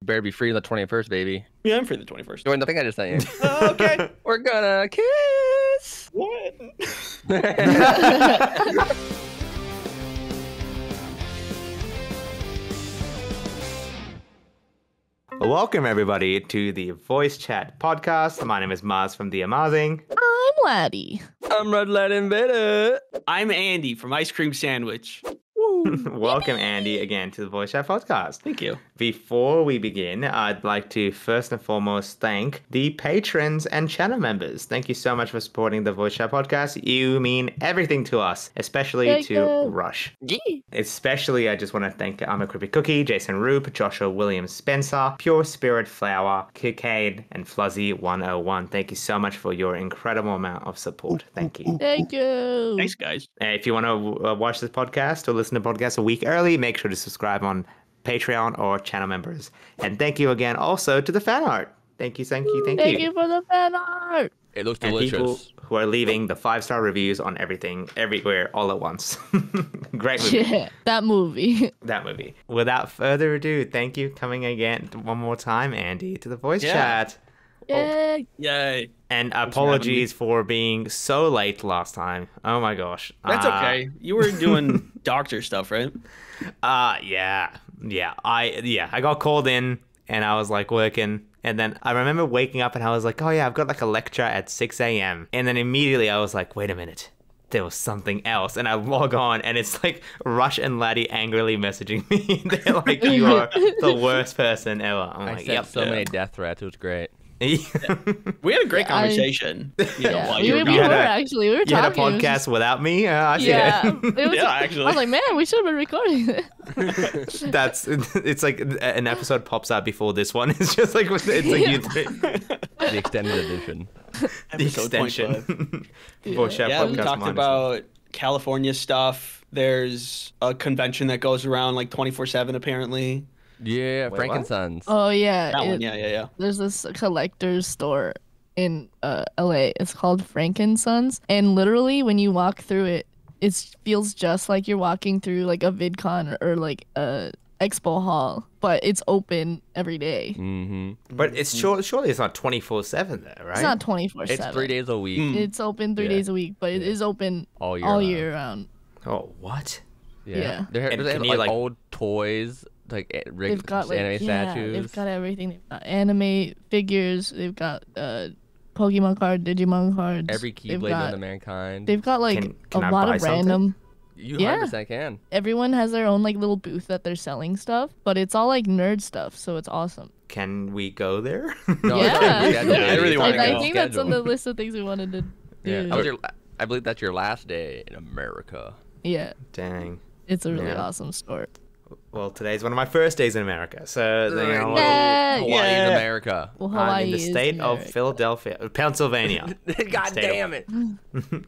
Better be free on the 21st, baby. Yeah, I'm free the 21st. Join the thing I just sent you. Oh, okay. We're gonna kiss. What? Welcome, everybody, to the Voice Chat podcast. My name is Mars from The Amazing. I'm Laddie. I'm Red Light Invader. I'm Andy from Ice Cream Sandwich. Welcome, Andy, again to the Voice Chat podcast. Thank you. Before we begin, I'd like to first and foremost thank the patrons and channel members. Thank you so much for supporting the Voice Chat podcast. You mean everything to us, especially to Rush. Especially, I just want to thank I'm a Creepy Cookie, Jason Roop, Joshua Williams Spencer, Pure Spirit Flower, Kikade, and Fluzzy101. Thank you so much for your incredible amount of support. Thank you. Thank you. Thanks, guys. If you want to watch this podcast or listen to podcasts a week early, make sure to subscribe on Patreon or channel members. And thank you again also to the fan art. Thank you. Thank you for the fan art. It looks And people delicious. who are leaving the 5-star reviews on everything, everywhere, all at once. Great movie. Yeah, that movie. That movie. Without further ado, thank you coming again one more time, Andy, to the voice chat. Yay. Yay. And for having apologies for being so late last time. Oh my gosh. That's okay. You were doing doctor stuff, right? Yeah. I got called in and I was like working. And then I remember waking up and I was like, oh yeah, I've got like a lecture at 6 a.m. And then immediately I was like, wait a minute. There was something else. And I log on and it's like Rush and Laddie angrily messaging me. They're like, you are the worst person ever. I'm I like, sent yep. so many death threats. It was great. We had a great conversation. While we you were were gone. actually. We were You had a talking. It was podcast without me? I see yeah. it. It was, Yeah, actually. I was like, man, we should have been recording it. It's like an episode pops out before this one. It's just like, it's like you three. The extended edition. The Episode extension. 0.5. Voice Chat Yeah, we podcast talked minus about California stuff. There's a convention that goes around like 24/7 apparently. Yeah, Wait, what? Frankenstein's. Oh yeah. That one, yeah. There's this collector's store in LA. It's called Frankensons, and literally when you walk through it, it feels just like you're walking through like a VidCon or like a expo hall, but it's open every day. Mm-hmm. But it's surely it's not 24/7 there, right? It's not 24/7. It's 3 days a week. It's open 3 Yeah. days a week, but it is open All year all round. year round. Oh, what? Yeah. They And have can you, like like- old toys, like They've got like anime statues. they've got everything. They've got anime figures. They've got Pokemon cards, Digimon cards. Every they've Keyblade got, known to mankind. They've got like Can I a lot buy of something? random. You Yeah. 100% can. Everyone has their own like little booth that they're selling stuff, but it's all like nerd stuff, so it's awesome. Can we go there? No, Yeah. it's already scheduled, Yeah, I baby. really It's wanna already go. I think that's on the scheduled. list of things we wanted to do. Yeah, Yeah, I believe that's your last day in America. Dang. it's a really Yeah. awesome store. Well, today's one of my first days in America, so you know, Yay! Hawaii Yeah. is America. Well, I'm Hawaii in the is state of America. Philadelphia, Pennsylvania. God State damn it.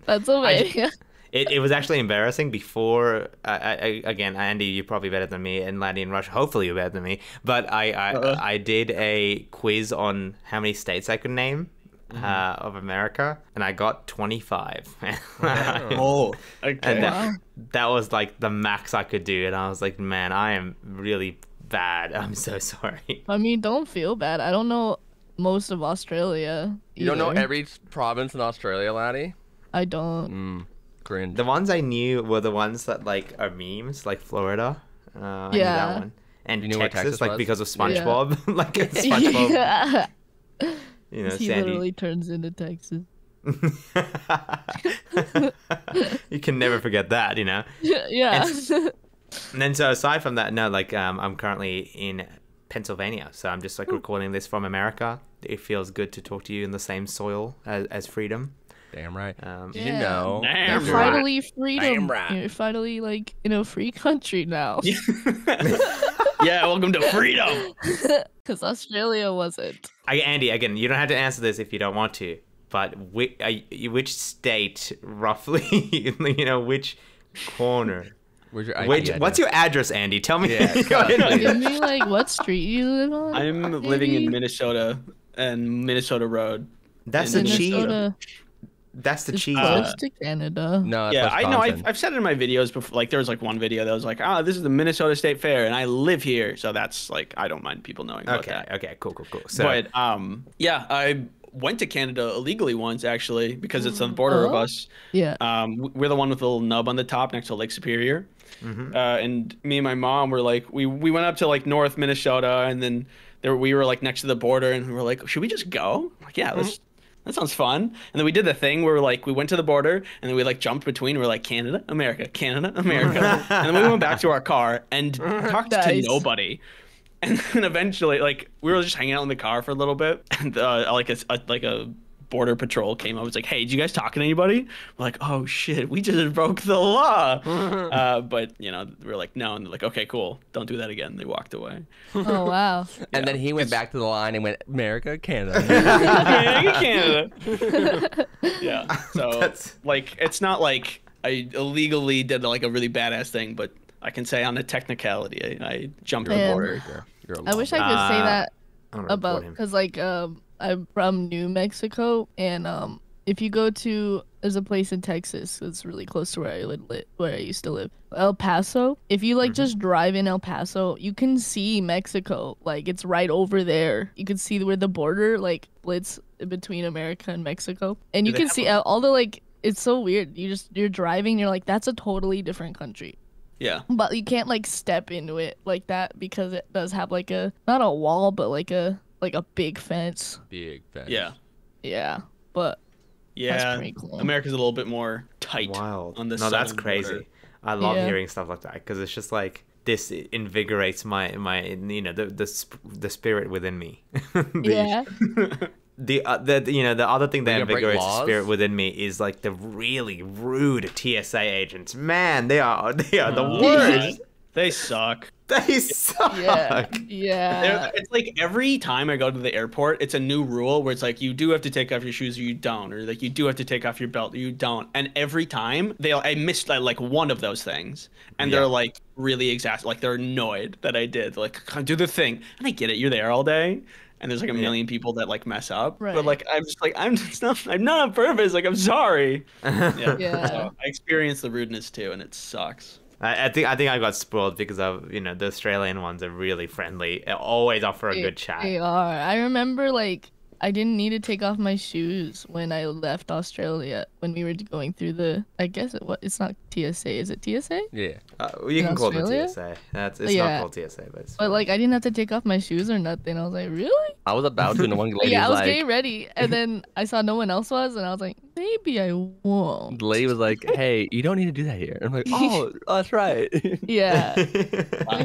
That's okay. It was actually embarrassing before. Again, Andy, you're probably better than me, and Laddie and Rush, hopefully you're better than me. But I did a quiz on how many states I could name of America, and I got 25. Oh, okay. And Wow. that was like the max I could do, and I was like, man, I am really bad. I'm so sorry. I mean, don't feel bad. I don't know most of Australia. You don't know either. every province in Australia, laddie? I don't. Cringe. The ones I knew were the ones that like are memes, like Florida. I knew Yeah. that one. And You knew where Texas, Texas like was? because of Yeah. SpongeBob, like it's SpongeBob. Yeah. You know, He Sandy. literally turns into Texas. You can never forget that, you know. Yeah. And then so aside from that, no, like I'm currently in Pennsylvania, so I'm just like recording this from America. It feels good to talk to you in the same soil as freedom. Damn right. Did Yeah. you know? Damn You're right. finally freedom. Damn right. You're finally like in a free country now. Yeah, welcome to freedom. Because Australia wasn't. Andy, again, you don't have to answer this if you don't want to, but which state roughly, you know, which corner? Where's your IP What's your address, Andy? Tell me. Yeah, Go ahead. Give me like what street you live on. I'm living in maybe? Minnesota and Minnesota Road. That's in a cheat. Minnesota. That's the It's cheese. close to Canada. No, that's Yeah, I know. Wisconsin. I've said it in my videos before. Like, there was like one video that was like, this is the Minnesota State Fair, and I live here, so that's like, I don't mind people knowing about Okay, that. okay, cool. So, But yeah, I went to Canada illegally once actually because it's on the border of Oh. us. Yeah. We're the one with the little nub on the top next to Lake Superior. And me and my mom were like, we went up to like North Minnesota, and then we were like next to the border, and we were like, should we just go? I'm like, yeah, that sounds fun. And then we did the thing where like we went to the border, and then we like jumped between. We were like, Canada, America, Canada, America, and then we went back to our car and talked to Nice. nobody. And then eventually, like, we were just hanging out in the car for a little bit, and like a border patrol came up. It's like, hey, did you guys talk to anybody? We're like, oh shit, we just broke the law. But we were like, no, and they're like, okay, cool, don't do that again. They walked away. Oh wow. And then he went back to the line and went, America, Canada. Canada. Yeah. So That's- like, it's not like I illegally did like a really badass thing, but I can say on a technicality, I jumped the Man. border. You're a I wish I could Uh, say that I'm gonna about report him. because like I'm from New Mexico, and if you go to there's a place in Texas that's really close to where I used to live, El Paso. If you like just drive in El Paso, you can see Mexico, like it's right over there. You can see where the border like splits between America and Mexico, and you they can have see all the like. It's so weird. You're driving, you're like, that's a totally different country. Yeah. But you can't like step into it like that because it does have like a not a wall but like a big fence. big fence. Yeah. Yeah. But Yeah. pretty cool. America's a little bit more tight. Wild. On the No, that's southern crazy. border. I love Yeah. hearing stuff like that because it's just like this invigorates my the spirit within me. Yeah. The other thing that We're gonna break invigorates the laws? spirit within me is like the really rude TSA agents. Man, they are the worst. They suck. They suck. Yeah. Yeah. It's like every time I go to the airport, it's a new rule where it's like you do have to take off your shoes or you don't, or like you do have to take off your belt or you don't. And every time I missed like one of those things, and Yeah. they're like really like they're annoyed that I did. Like, come do the thing, and I get it. You're there all day, and there's like a million people that like mess up. Right. But like I'm just like I'm not on purpose. Like I'm sorry. Yeah. Yeah. So I experienced the rudeness too, and it sucks. I think I got spoiled because of the Australian ones are really friendly. They always offer a good chat. They are. I remember like I didn't need to take off my shoes when I left Australia when we were going through it's not TSA. Is it TSA? Yeah. You In can call them Australia? TSA. It's Yeah. not called TSA, but it's But like I didn't have to take off my shoes or nothing. I was like, really? I was about to, and the one lady Yeah, I was was getting like, ready, and then I saw no one else was, and I was like, maybe I won't. the lady was like, hey, you don't need to do that here. I'm like, oh, that's right. Yeah.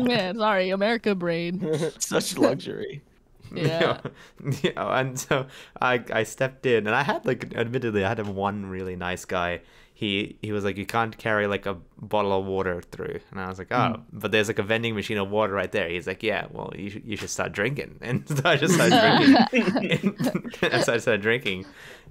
Man, sorry, America brain. Such luxury. Yeah. And so I stepped in, and I had admittedly I had one really nice guy. He was like, you can't carry like a bottle of water through, and I was like, oh, but there's like a vending machine of water right there. He's like, yeah, well, you should start drinking, and so I just started drinking. And so I started drinking,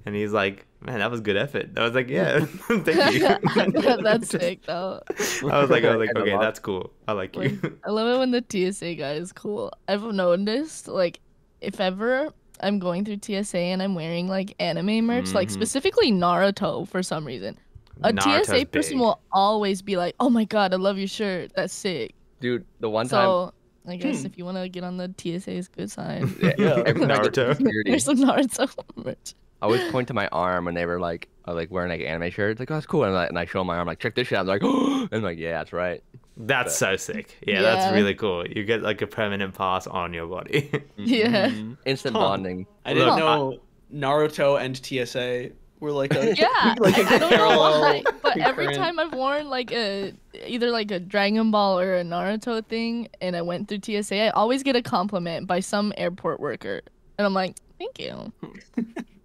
and he's like, man, that was good effort. I was like, yeah, thank you. That's sick though. I was like, And okay, the that's cool. I like you. I love it when the TSA guy is cool. I've noticed, like, if ever I'm going through TSA and I'm wearing like anime merch, like specifically Naruto for some reason, a Naruto's TSA person big. will always be like, "Oh my god, I love your shirt. That's sick." Dude, the one time. So I guess if you want to get on the TSA, is good sign. Yeah, every time I go through Naruto. security, There's some Naruto merch. I always point to my arm when they were like wearing like anime shirts. Like, oh, that's cool. And I show them my arm, like, check this shit out. I'm like, oh, and I'm like, yeah, that's right. That's so sick. Yeah, that's Yeah. really cool. You get like a permanent pass on your body. Yeah. Instant Huh. bonding. I didn't Look, know Naruto and TSA were like a Yeah, like a I don't know parallel why, but every concurrent- time I've worn like either like a Dragon Ball or a Naruto thing, and I went through TSA, I always get a compliment by some airport worker, and I'm like, thank you.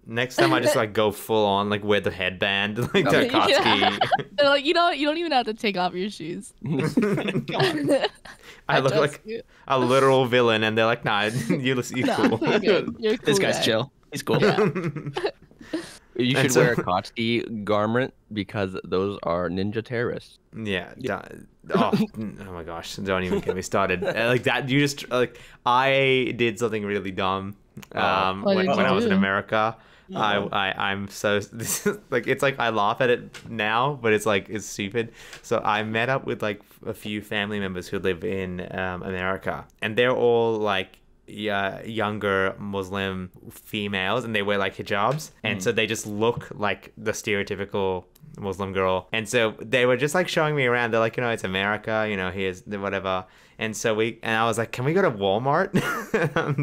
Next time I just like go full on, like wear the headband, like Tarkovsky. They're like, you don't even have to take off your shoes. I look trust like you. a literal villain, and they're like, nah, you're Nah, cool. you're good. You're a cool This guy's guy. chill. He's cool. Yeah. You And should so- wear a Kotsky garment because those are ninja terrorists. Yeah. Oh my gosh! Don't even get me started. Like that, you just like I did something really dumb. What When did I you was in do? America, I'm so this is like it's like I laugh at it now, but it's stupid. So I met up with like a few family members who live in America, and they're all like younger Muslim females, and they wear like hijabs, and so they just look like the stereotypical Muslim girl. And so they were just like showing me around. They're like, it's America, here's the whatever. And so I was like, can we go to Walmart?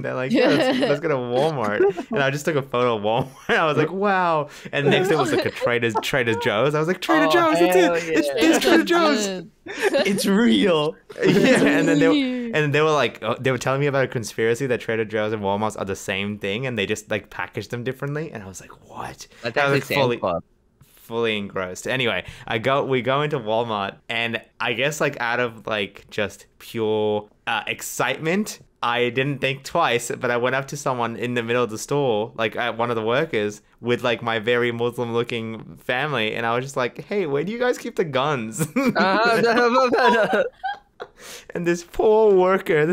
They're like, yeah, let's go to Walmart. And I just took a photo of Walmart. I was like, wow. And next it was like a Trader Joe's. I was like, Trader Joe's, that's it. It's Trader Joe's. It's real. Yeah. And then they were like, they were telling me about a conspiracy that Trader Joe's and Walmart's are the same thing, and they just like package them differently. And I was like, what? That's I was actually like, Sam's Club. fully engrossed. Anyway, we go into Walmart, and I guess like out of like just pure excitement, I didn't think twice, but I went up to someone in the middle of the store, like one of the workers, with like my very Muslim looking family, and I was just like, hey, where do you guys keep the guns? And this poor worker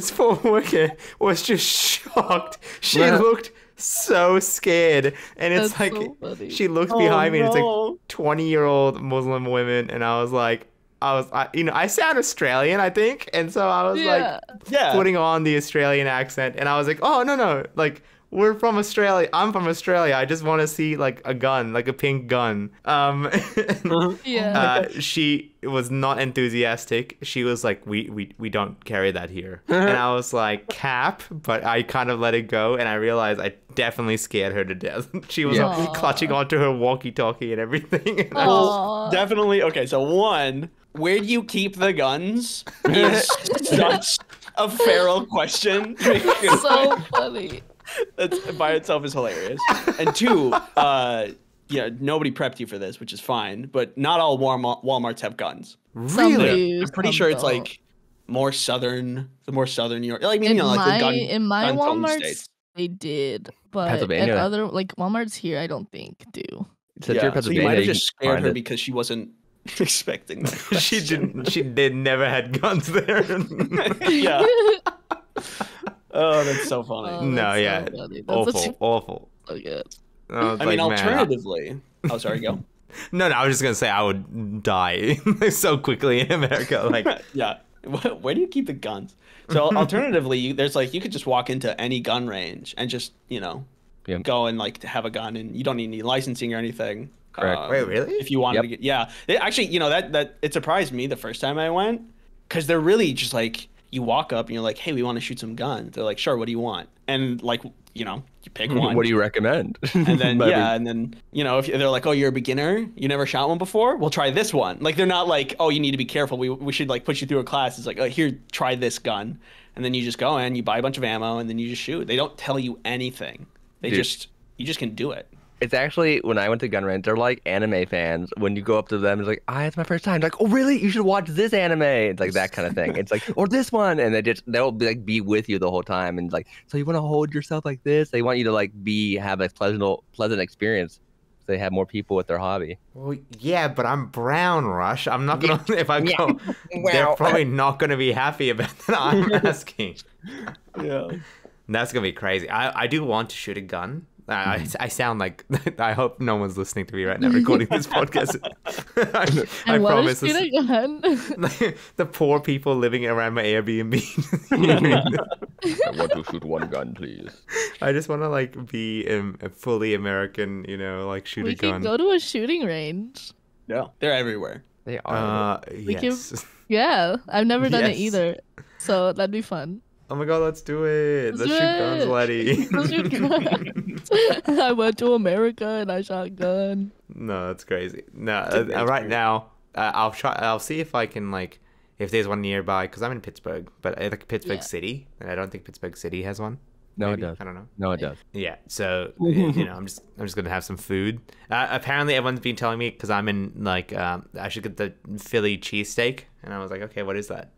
was just shocked. She looked so scared, and it's That's like so funny. she looked behind me, and it's like 20-year-old Muslim women, and I was like, I sound Australian, I think, and so I was like putting on the Australian accent, and I was like, oh no, like we're from Australia. I'm from Australia. I just want to see like a gun, like a pink gun. She was not enthusiastic. She was like, we don't carry that here. And I was like, cap, but I kind of let it go, and I realized I definitely scared her to death. She was clutching onto her walkie-talkie and everything. And I was, Definitely. Okay, so one, where do you keep the guns? Is such a feral question. So funny. That's by itself is hilarious. And two, nobody prepped you for this, which is fine. But not all Walmarts have guns. really? I'm pretty sure it's like the more southern New York. Like, in like the gun. in my gun-owned Walmarts states. they did, but Pennsylvania. at other like Walmarts here I don't think do. Since you're So you might have Pennsylvania, just you can scared find her it. because she wasn't expecting that. She did never had guns there. Yeah. Oh, that's so funny. Oh, No, that's so yeah. funny. That's Awful. so good. I was I mean, like, man, alternatively. Oh, sorry, go. No, I was just gonna say I would die so quickly in America. Like, Yeah. Where do you keep the guns? So alternatively, there's like you could just walk into any gun range and just Yep. go and like have a gun, and you don't need any licensing or anything. Correct. Wait, really? If you wanted to get, actually, that it surprised me the first time I went, because they're really just like you walk up and you're like, hey, we want to shoot some guns. They're like, sure, what do you want? And like you pick one. What do you recommend? And then Maybe. and then if they're like, oh, you're a beginner, you never shot one before, we'll try this one. Like they're not like, oh, you need to be careful, we should like put you through a class. It's like, oh, here, try this gun, and then you just go in, you buy a bunch of ammo, and then you just shoot. They don't tell you anything. They Dude. you just can do it. It's actually, when I went to gun range, they're like anime fans. When you go up to them, it's like, it's my first time. Like, oh, really? You should watch this anime. It's like that kind of thing. It's like, or this one. And they'll be with you the whole time. And like, so you want to hold yourself like this? They want you to like have a pleasant experience. So they have more people with their hobby. well, yeah, but I'm brown, Rush. I'm not gonna. If I go, they're Well. probably not gonna be happy about that. I'm asking. Yeah. That's gonna be crazy. I do want to shoot a gun. I sound like I hope no one's listening to me right now recording this podcast. I And what promise. is shoot a gun? The poor people living around my Airbnb. I want to shoot one gun, please. I just want to like be a fully American, like shoot We a gun. can go to a shooting range. Yeah. They're everywhere. They are. Yes. Yeah, I've never done it Yes. either, so that'd be fun. Oh my god, let's do it. Let's do shoot guns, it. laddie. Let's shoot guns. I went to America and I shot gun. No, that's crazy. No, That's right weird. now, I'll try. I'll see if I can if there's one nearby, because I'm in Pittsburgh, but like Pittsburgh Yeah. City, and I don't think Pittsburgh City has one. No, Maybe. it does. I don't know. No, it does. Yeah, so I'm just gonna have some food. Apparently, everyone's been telling me because I'm in I should get the Philly cheesesteak, and I was like, okay, what is that?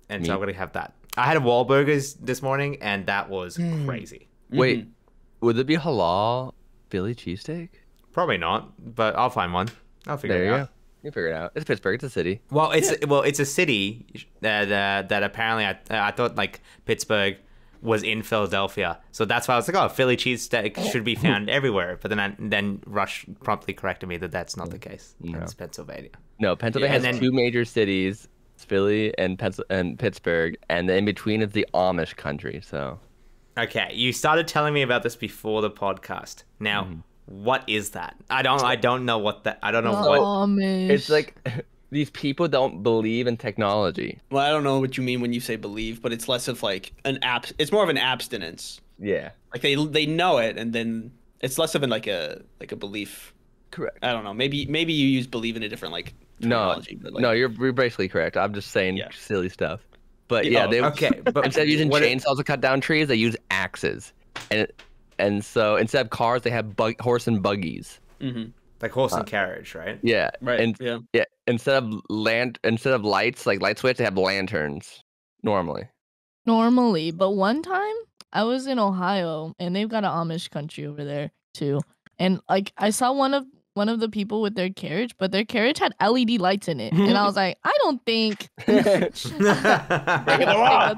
And so I'm gonna have that. I had a Wahlburgers this morning, and that was crazy. Wait, would it be halal Philly cheesesteak? Probably not, but I'll find one. I'll figure There it you out. go. You figure it out. It's Pittsburgh. It's a city. Well, it's a city that apparently I thought like Pittsburgh was in Philadelphia. So that's why I was like, oh, Philly cheesesteak should be found everywhere. But then Rush promptly corrected me that that's not the case. No. It's Pennsylvania. No, Pennsylvania Yeah, has and then- 2 major cities, it's Philly and Pittsburgh, and then in between is the Amish country. So Okay, you started telling me about this before the podcast. Now, what is that? I don't know what that. I don't know what. Amish. it's like these people don't believe in technology. Well, I don't know what you mean when you say believe, but it's less of like it's more of an abstinence. Yeah, Like they know it, and then it's less of like a belief. correct. I don't know. Maybe you use believe in a different like terminology. But like, No, you're basically correct. I'm just saying Yeah. silly stuff. But Yeah, yeah, they Okay, but instead of using what- chainsaws to cut down trees, they use axes, and so instead of cars, they have horse and buggies. mhm. like horse and carriage, right? Yeah, Right. And yeah. instead of lights, like light switch, they have lanterns normally. Normally, but one time I was in Ohio and they've got an Amish country over there too. And like I saw one of the people with their carriage, but their carriage had LED lights in it. And I was like, I don't think that's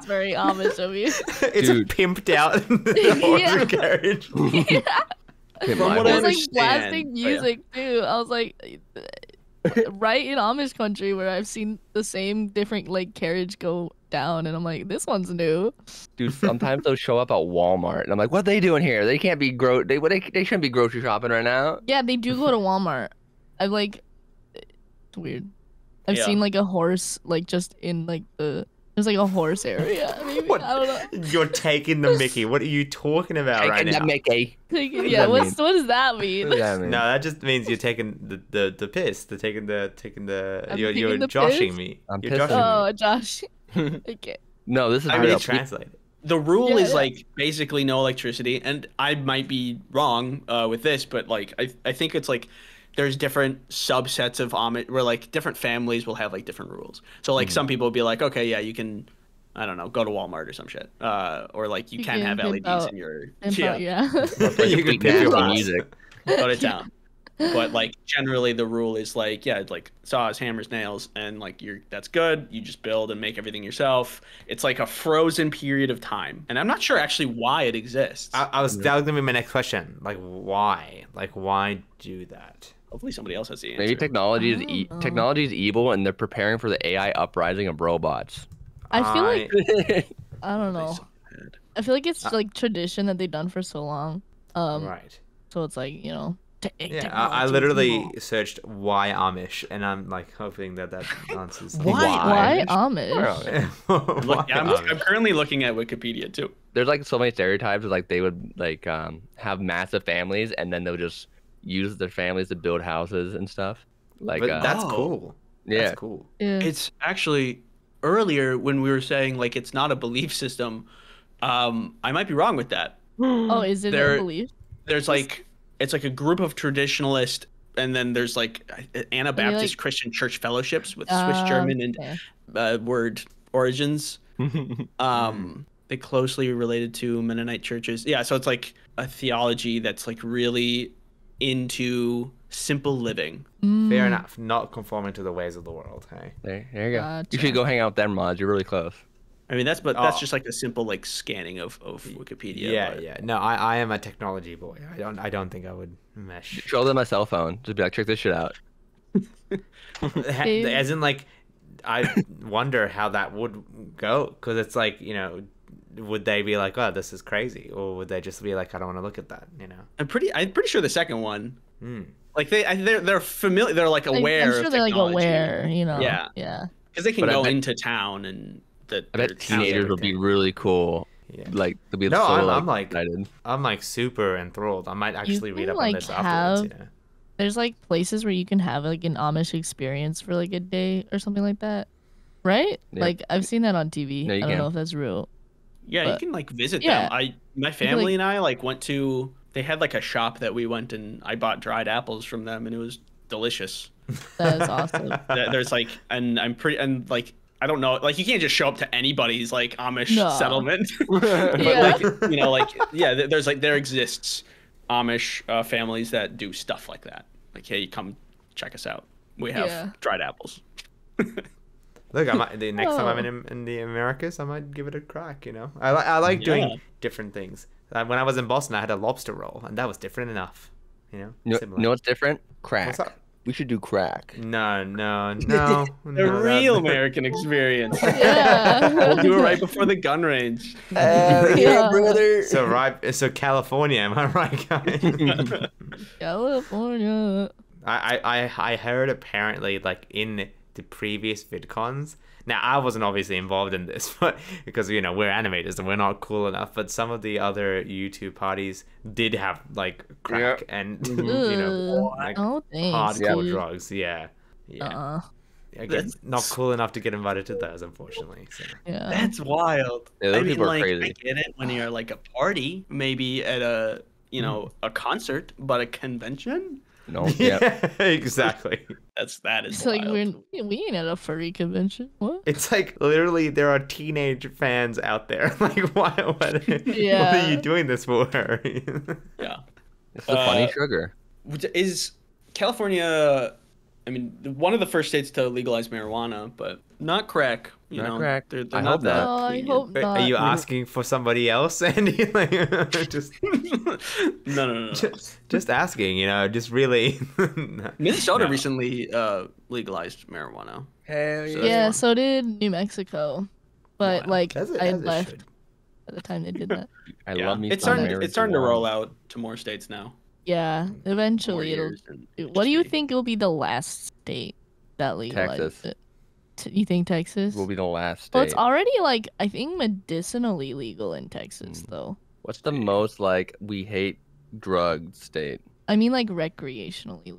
very Amish of you. It's Dude. a pimped out horse Yeah. and carriage. From From what It I was like understand- blasting oh, yeah. music too. I was like, right in Amish country where I've seen the same different like carriage go down, and I'm like, this one's new. Dude, sometimes they'll show up at Walmart, and I'm like, "What are they doing here? They can't be they shouldn't be grocery shopping right now." Yeah, they do go to Walmart. I've like, it's weird. I've Yeah. seen like a horse like just in like there's like a horse area. Maybe What? I don't know. You're taking the Mickey. What are you talking about right Taking now? the Mickey. Like, does yeah, that what mean? does that mean? What does that mean? No, that just means you're taking the piss. You're I'm you're taking the joshing piss? me. I'm You're pissing. joshing Oh, Josh. Okay. No, this is I me. mean, real. It's translated. The rule Yeah, is yeah. like basically no electricity, and I might be wrong with this, but like I think it's like there's different subsets of Amish where like different families will have like different rules. So like some people will be like, okay, yeah, you can, I don't know, go to Walmart or some shit, or like you You can have can LEDs pimp out- in your Yeah. Play You some can big pick your nasty ass. music. go to town. But like generally the rule is like, yeah, like saws, hammers, nails, and like that's good. You just build and make everything yourself. It's like a frozen period of time, and I'm not sure actually why it exists. That was gonna be my next question. Like, why? Like, why do that? Hopefully somebody else has the answer. Maybe technology is I don't know. technology is evil, and they're preparing for the AI uprising of robots. I feel like Right. I don't They know. so bad. I feel like it's like tradition that they've done for so long. Right. So it's like, Yeah, I literally searched why Amish, and I'm like hoping that answers. why Amish? Look, I'm currently looking at Wikipedia too. There's like so many stereotypes. Like they would like have massive families, and then they'll just use their families to build houses and stuff. Like But that's Oh. cool. yeah, That's cool. Yeah. It's actually earlier when we were saying like it's not a belief system. I might be wrong with that. Oh, is it There- a belief? There's like it's like a group of traditionalists, and then there's like Anabaptist like- Christian church fellowships with Swiss German and Okay. word origins. They closely related to Mennonite churches. Yeah, so it's like a theology that's like really into simple living. Fair Mm, enough. Not conforming to the ways of the world. Hey. there you go. Gotcha. You should go hang out with them, Mods. You're really close. I mean, that's Oh. just like a simple like scanning of Wikipedia. Yeah, but- yeah. No, I am a technology boy. I don't think I would mesh. Show them a cell phone. Just be like, check this shit out. As in, like, I wonder how that would go, because it's like, would they be like, oh, this is crazy, or would they just be like, I don't want to look at that, I'm pretty sure the second one, Hmm. like they're familiar, they're like aware. I'm sure of they're like technology. aware, Yeah. Yeah. Because they can But I go bet- into town and that. I bet their town- teenagers would be really cool. Yeah. Like to be No, so I'm like- excited. I'm like super enthralled. I might actually read can, up on like, this afterwards. have- There's like places where you can have like an Amish experience for like a day or something like that. Right? Yeah. Like I've seen that on TV. No, I you don't can. know if that's real. Yeah, you but- can like visit yeah. them. My family and I like went to. They had like a shop that we went and I bought dried apples from them and it was delicious. That is awesome. There's like, and I'm pretty, and like, I don't know, like you can't just show up to anybody's like Amish No. settlement. But Yeah. like, yeah, there's like, there exists Amish families that do stuff like that. Like, hey, come check us out. We have Yeah. dried apples. Look, I might the next time I'm in the Americas, I might give it a crack. You know, I like doing different things. When I was in Boston, I had a lobster roll, and that was different enough. You know, You know what's different? Crack. What's up? We should do crack. No. The real American experience. Yeah. We'll do it right before the gun range. Yeah. brother. So California, am I right, guys? California. I heard apparently like in the previous VidCons. Now I wasn't obviously involved in this, but because we're animators and we're not cool enough. But some of the other YouTube parties did have like crack and like hardcore drugs. Yeah. Again, not cool enough to get invited to those, unfortunately. So. Yeah. That's wild. Yeah, those I mean, people are like, crazy. I get it when you're like a party, maybe at a a concert, but a convention. No. Yeah, exactly. That is It's like wild. we ain't at a furry convention. What? It's like literally there are teenage fans out there. Like, what are you doing this for? Yeah. It's the funny sugar. Is California? I mean, one of the first states to legalize marijuana, but not crack. Not crack. They're I not hope that. not. Oh, I lenient. hope not. Are you asking for somebody else, Andy? Like, just No. just asking. Just really. Minnesota No. recently legalized marijuana. Hell So- Yeah, so did New Mexico. But Wow. like As it- I as it left should. at the time they did that. I Yeah. love me. It's some starting to marijuana. roll out to more states now. Yeah, More eventually it'll. years and What do you just be- think will be the last state that legalizes Texas. it? You think Texas? Will be the last state. Well, it's already like I think medicinally legal in Texas though. What's the most like we hate drug state? I mean like recreationally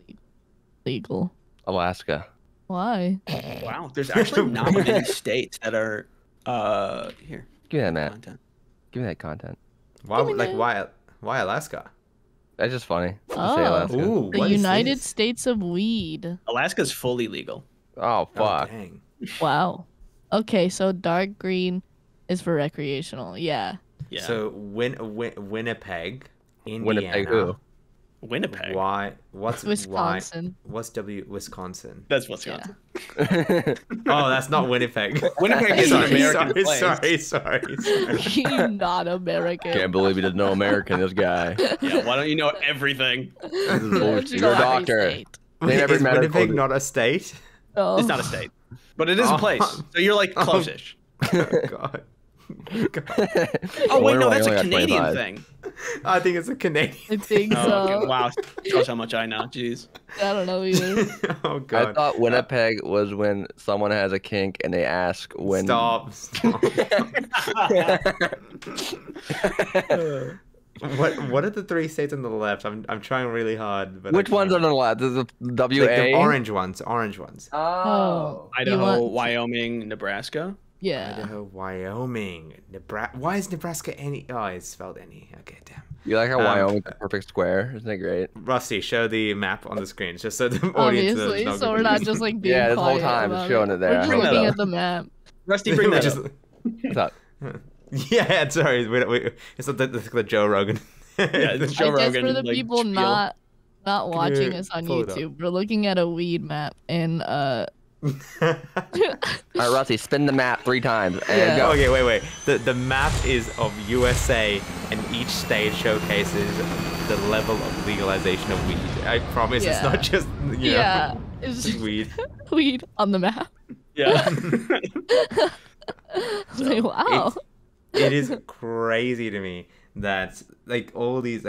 legal. Alaska. Why? Wow, there's actually not many states that are here. Give me that, Matt. Content. Give me that content. Why Alaska? That's just funny. To say Oh. Alaska. Ooh, The what is United this? States of Weed. Alaska's fully legal. Oh Oh, fuck. dang. Wow. Okay, so dark green is for recreational. Yeah. Yeah. So Winnipeg, Indiana. Winnipeg who? Winnipeg. Why? What's Wisconsin. Why? What's Wisconsin? That's Wisconsin. Oh, that's not Winnipeg. Winnipeg is an sorry, American place. sorry. You not American. Can't believe he doesn't know American. This guy. Yeah. Why don't you know everything? This is bullshit. It's You're a not every doctor. state. They never Is met Winnipeg a- not a state? Oh. It's not a state, but it is a place. So you're like close-ish. Oh, God. Oh wait, no, Wonder why that's he a only got Canadian 25. thing. I think it's a Canadian. I think Oh, so. okay. Wow, shows how much I know. Jeez. I don't know either. Oh I God. thought Winnipeg was when someone has a kink and they ask when. Stop. What are the three states on the left? I'm trying really hard. But Which I ones are can't. on the left? The WA. Like the orange ones. Oh. Idaho, You want- Wyoming, Nebraska. Yeah. Idaho, Wyoming, Nebraska. Why is Nebraska any? Oh, it's spelled any. Okay, damn. You like how Um, Wyoming's a perfect square? Isn't that great? Rusty, show the map on the screen just so the audience knows. Obviously, so we're not just like being Yeah, this whole quiet time about it's showing it there. We're just Bring that looking up. at the map. Rusty, bring that Just- up. What's up? Yeah, sorry. It's not the Joe Rogan. Yeah, it's Joe I guess Rogan, for the like, people spiel. not watching us on pull it up? YouTube, we're looking at a weed map and All right, Rusty, spin the map 3 times and Yeah. go. Okay, wait. The map is of USA, and each state showcases the level of legalization of weed. I promise it's Yeah. not just yeah, it's just weed. weed on the map. Yeah. I was like, wow. It is crazy to me that like all these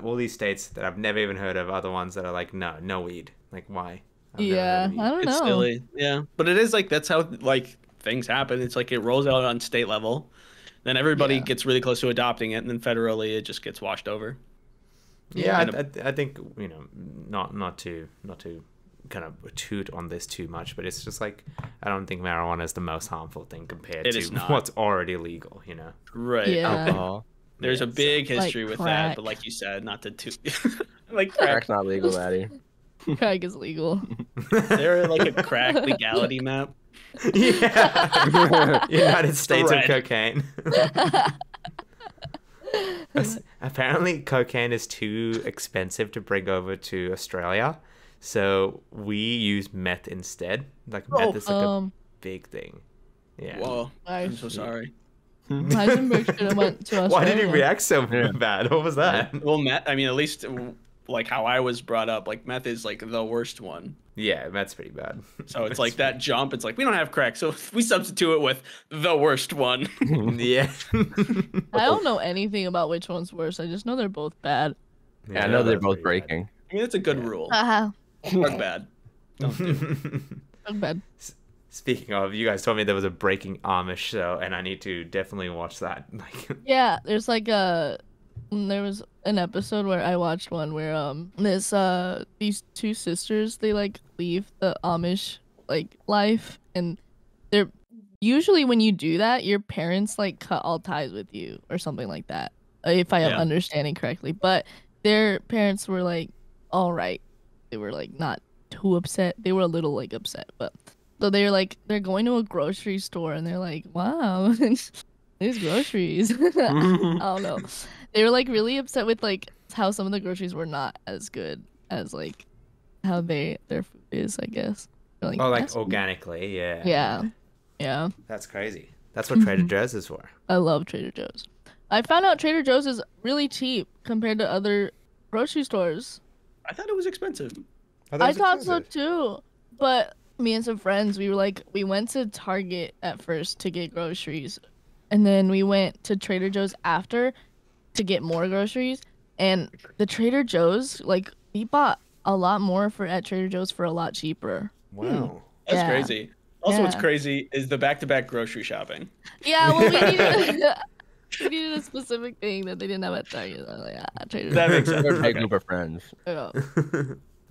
all these states that I've never even heard of are the ones that are like no weed. Like why? I've never heard Yeah, of weed. I don't It's know. silly. Yeah. But it is like that's how like things happen. It's like it rolls out on state level. Then everybody Yeah. gets really close to adopting it, and then federally it just gets washed over. Yeah, Yeah. I think not to kind of toot on this too much, but it's just like I don't think marijuana is the most harmful thing compared It to is not. what's already legal. Right. Yeah. Alcohol. There's a Yeah, so- big history with that, crack. but like you said, not to toot. Like crack. Crack's not legal, Maddie. Crack is legal. They're like a crack legality map. Yeah. United States of Thread. cocaine. Apparently, cocaine is too expensive to bring over to Australia, so we use meth instead. Like meth is like big thing. Yeah. Whoa, I'm Nice. so sorry. Heisenberg should have went to Australia. Why did you react so Yeah. bad? What was that? Well, meth. I mean, at least like how I was brought up, like meth is like the worst one. Yeah, that's pretty bad. So it's like that jump. It's like we don't have crack, so we substitute it with the worst one. Yeah. I don't know anything about which one's worse. I just know they're both bad. Yeah, I know they're that's both pretty bad. breaking. I mean, it's a good rule. Haha. Drug bad. Don't do. Bad. Speaking of, you guys told me there was a Breaking Amish show, and I need to definitely watch that. Like, Yeah, there was an episode where I watched one where these two sisters, they like leave the Amish like life, and they're usually when you do that, your parents like cut all ties with you or something like that, if I am Yeah. understanding correctly. But their parents were like all right. They were like not too upset. They were a little like upset, but so they're going to a grocery store and they're like, wow, these groceries. I don't know. They were like really upset with like how some of the groceries were not as good as like how their food is, I guess. They're like, oh, like "That's- organically, yeah. Yeah. Yeah. That's crazy. That's what Trader Joe's is for. I love Trader Joe's. I found out Trader Joe's is really cheap compared to other grocery stores. I thought it was expensive. I thought so too. But me and some friends, we went to Target at first to get groceries. And then we went to Trader Joe's after to get more groceries. And the Trader Joe's, like, we bought a lot more at Trader Joe's for a lot cheaper. Wow. That's Yeah. crazy. Also, what's Yeah. crazy is the back-to-back grocery shopping. Yeah, well, we needed a specific thing that they didn't have at Target. I was like, Trader Joe's. That makes sense. We're a big Okay. group of friends. Yeah.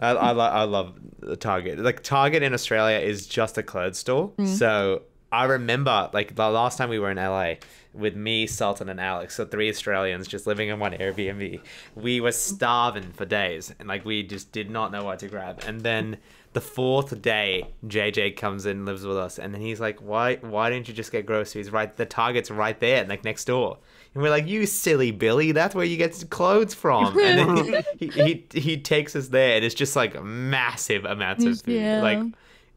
I love the Target. Like Target in Australia is just a clothes store. So I remember like the last time we were in LA with me, Sultan, and Alex, so 3 Australians just living in one Airbnb. We were starving for days and like we just did not know what to grab. And then the 4th day, JJ comes in, lives with us, and then he's like, "Why didn't you just get groceries? Right, the Target's right there, like next door." And we're like, "You silly Billy, that's where you get clothes from." And then he takes us there, and it's just like massive amounts of food, Yeah. like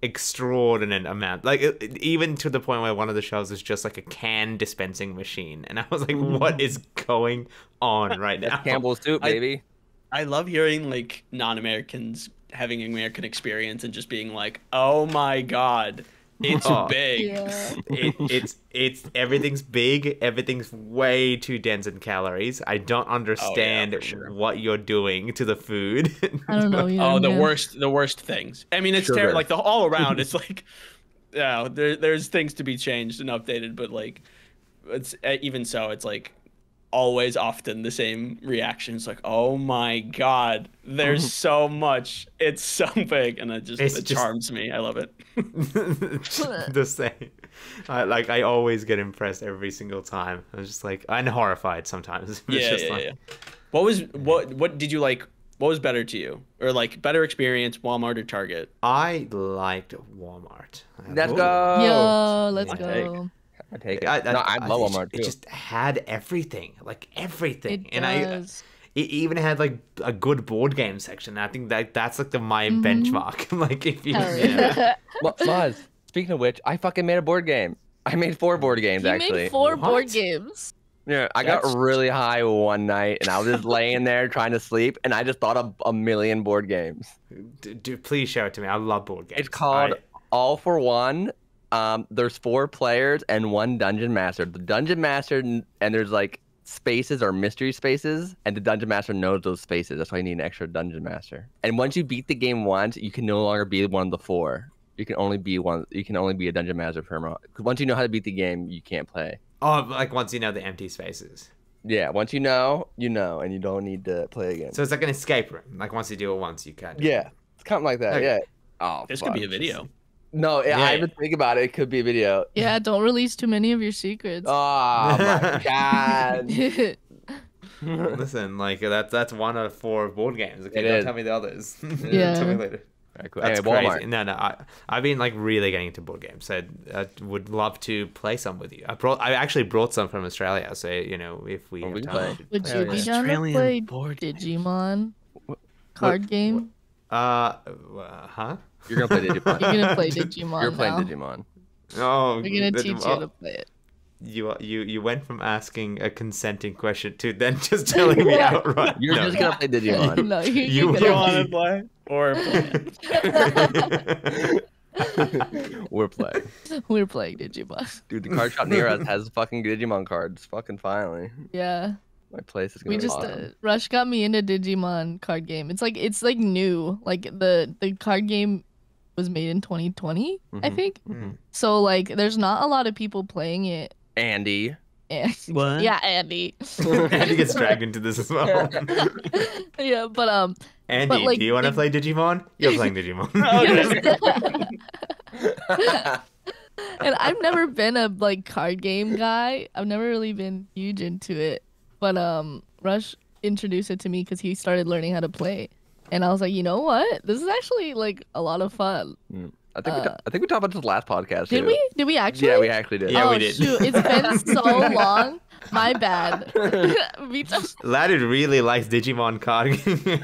extraordinary amount, like even to the point where one of the shelves is just like a can dispensing machine, and I was like, "What is going on right now?" Campbell's soup, baby. I love hearing like non-Americans having an American experience and just being like, "Oh my god, it's Oh. big." Yeah. It's everything's big, everything's way too dense in calories. I don't understand for sure. what you're doing to the food. I don't know. Oh, the man. worst things. I mean, it's Sugar. terrible. Like the all around, it's like, yeah, there's things to be changed and updated, but like, it's even so, it's like always often the same reaction. It's like, oh my god, there's so much. It's so big, and it It's just- charms me. I love it. The same. I always get impressed every single time. I'm just like, I'm horrified sometimes. It's Yeah, just yeah, like, yeah. What did you like? What was better to you, or like better experience, Walmart or Target? I liked Walmart. Let's Ooh. go. Yo, let's My go. I take it. I love Walmart it too. just had everything, like everything, It does. It even had like a good board game section. I think that's like my benchmark. Like if you, Hell yeah. yeah. Maz, speaking of which, I fucking made a board game. I made 4 board games You actually. made 4 board What? games. Yeah, I got That's- really high one night, and I was just laying there trying to sleep, and I just thought of a million board games. Please show it to me. I love board games. It's called All for One. There's 4 players and 1 dungeon master. The dungeon master and there's like spaces or mystery spaces, and the dungeon master knows those spaces. That's why you need an extra dungeon master. And once you beat the game once, you can no longer be one of the 4. You can only be one. You can only be a dungeon master per month. Because once you know how to beat the game, you can't play. Oh, like once you know the empty spaces. Yeah, once you know, and you don't need to play again. So it's like an escape room. Like once you do it once, you can. Yeah, it's kind of like that. Okay. Yeah. Oh, This fuck. could be a video. No, Yeah. I even think about it. It could be a video. Yeah, don't release too many of your secrets. Oh my god. Listen, like that's one of 4 board games. Okay, It don't is. tell me the others. Yeah. Tell me later. Very cool. That's Anyway, crazy. Walmart. No, I've been like really getting into board games. So I would love to play some with you. I actually brought some from Australia. So you know, if we Oh, have we can time, play. we should Would play you with be it. down to Australian play board Digimon card game? Huh? You're gonna play Digimon. You're gonna play Digimon You're playing now. Digimon. Oh, We're gonna teach you to play it. You went from asking a consenting question to then just telling me outright. You're just gonna play Digimon. No, You Do you want to play or play it? We're playing. We're playing Digimon. Dude, the card shop near us has fucking Digimon cards. Fucking finally. Yeah. My place is gonna We be just awesome. Rush got me into Digimon card game. It's like new. Like the card game was made in 2020, I Mhm. think. Mhm. So like there's not a lot of people playing it. Andy. And, What? yeah, Andy. Andy gets dragged into this as well. Yeah, but Andy, like, do you want to they- play Digimon? You're playing Digimon. and I've never been a like card game guy. I've never really been huge into it. But Rush introduced it to me because he started learning how to play. And I was like, you know what? This is actually like a lot of fun. I think we talked about this last podcast. Did too. we? Did we actually? Yeah, we actually did. Yeah, oh we did. shoot! It's been so long. My bad. Me too. Laddie really likes Digimon card game.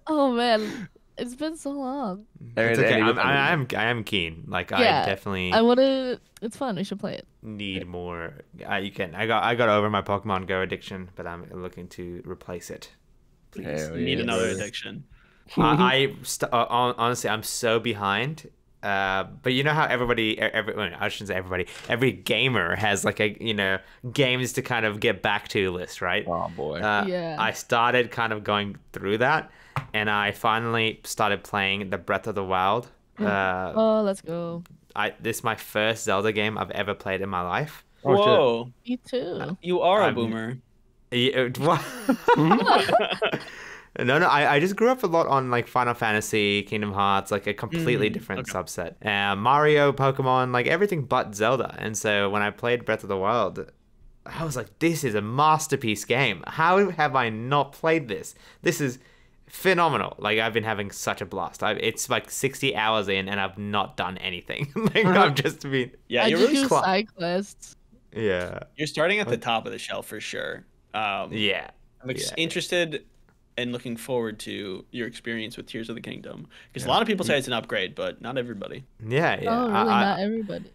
Oh man, it's been so long. It's Andy, okay. Andy, I am keen. Like I Yeah, definitely I wanna. It's fun. We should play it. need more. You can. I got over my Pokemon Go addiction, but I'm looking to replace it. Please. Hell Need yeah, another brother. addiction. Honestly, I'm so behind. But you know how I shouldn't say everybody. Every gamer has like games to kind of get back to list, right? Oh boy. Yeah. I started kind of going through that, and I finally started playing the Breath of the Wild. Oh, let's go. This is my first Zelda game I've ever played in my life. Oh, shit. Whoa, Me too. you are a I'm- boomer. Yeah, what? No, I just grew up a lot on like Final Fantasy, Kingdom Hearts, like a completely different subset. Mario, Pokemon, like everything but Zelda. And so when I played Breath of the Wild, I was like, this is a masterpiece game. How have I not played this? This is phenomenal. Like I've been having such a blast. It's like 60 hours in and I've not done anything. Like I've just been, Yeah, I you're just really do side quests. yeah, you're starting at the top of the shelf for sure. yeah. I'm Yeah. interested and looking forward to your experience with Tears of the Kingdom because a lot of people say it's an upgrade, but not everybody. Yeah, yeah. Oh, really? Not everybody.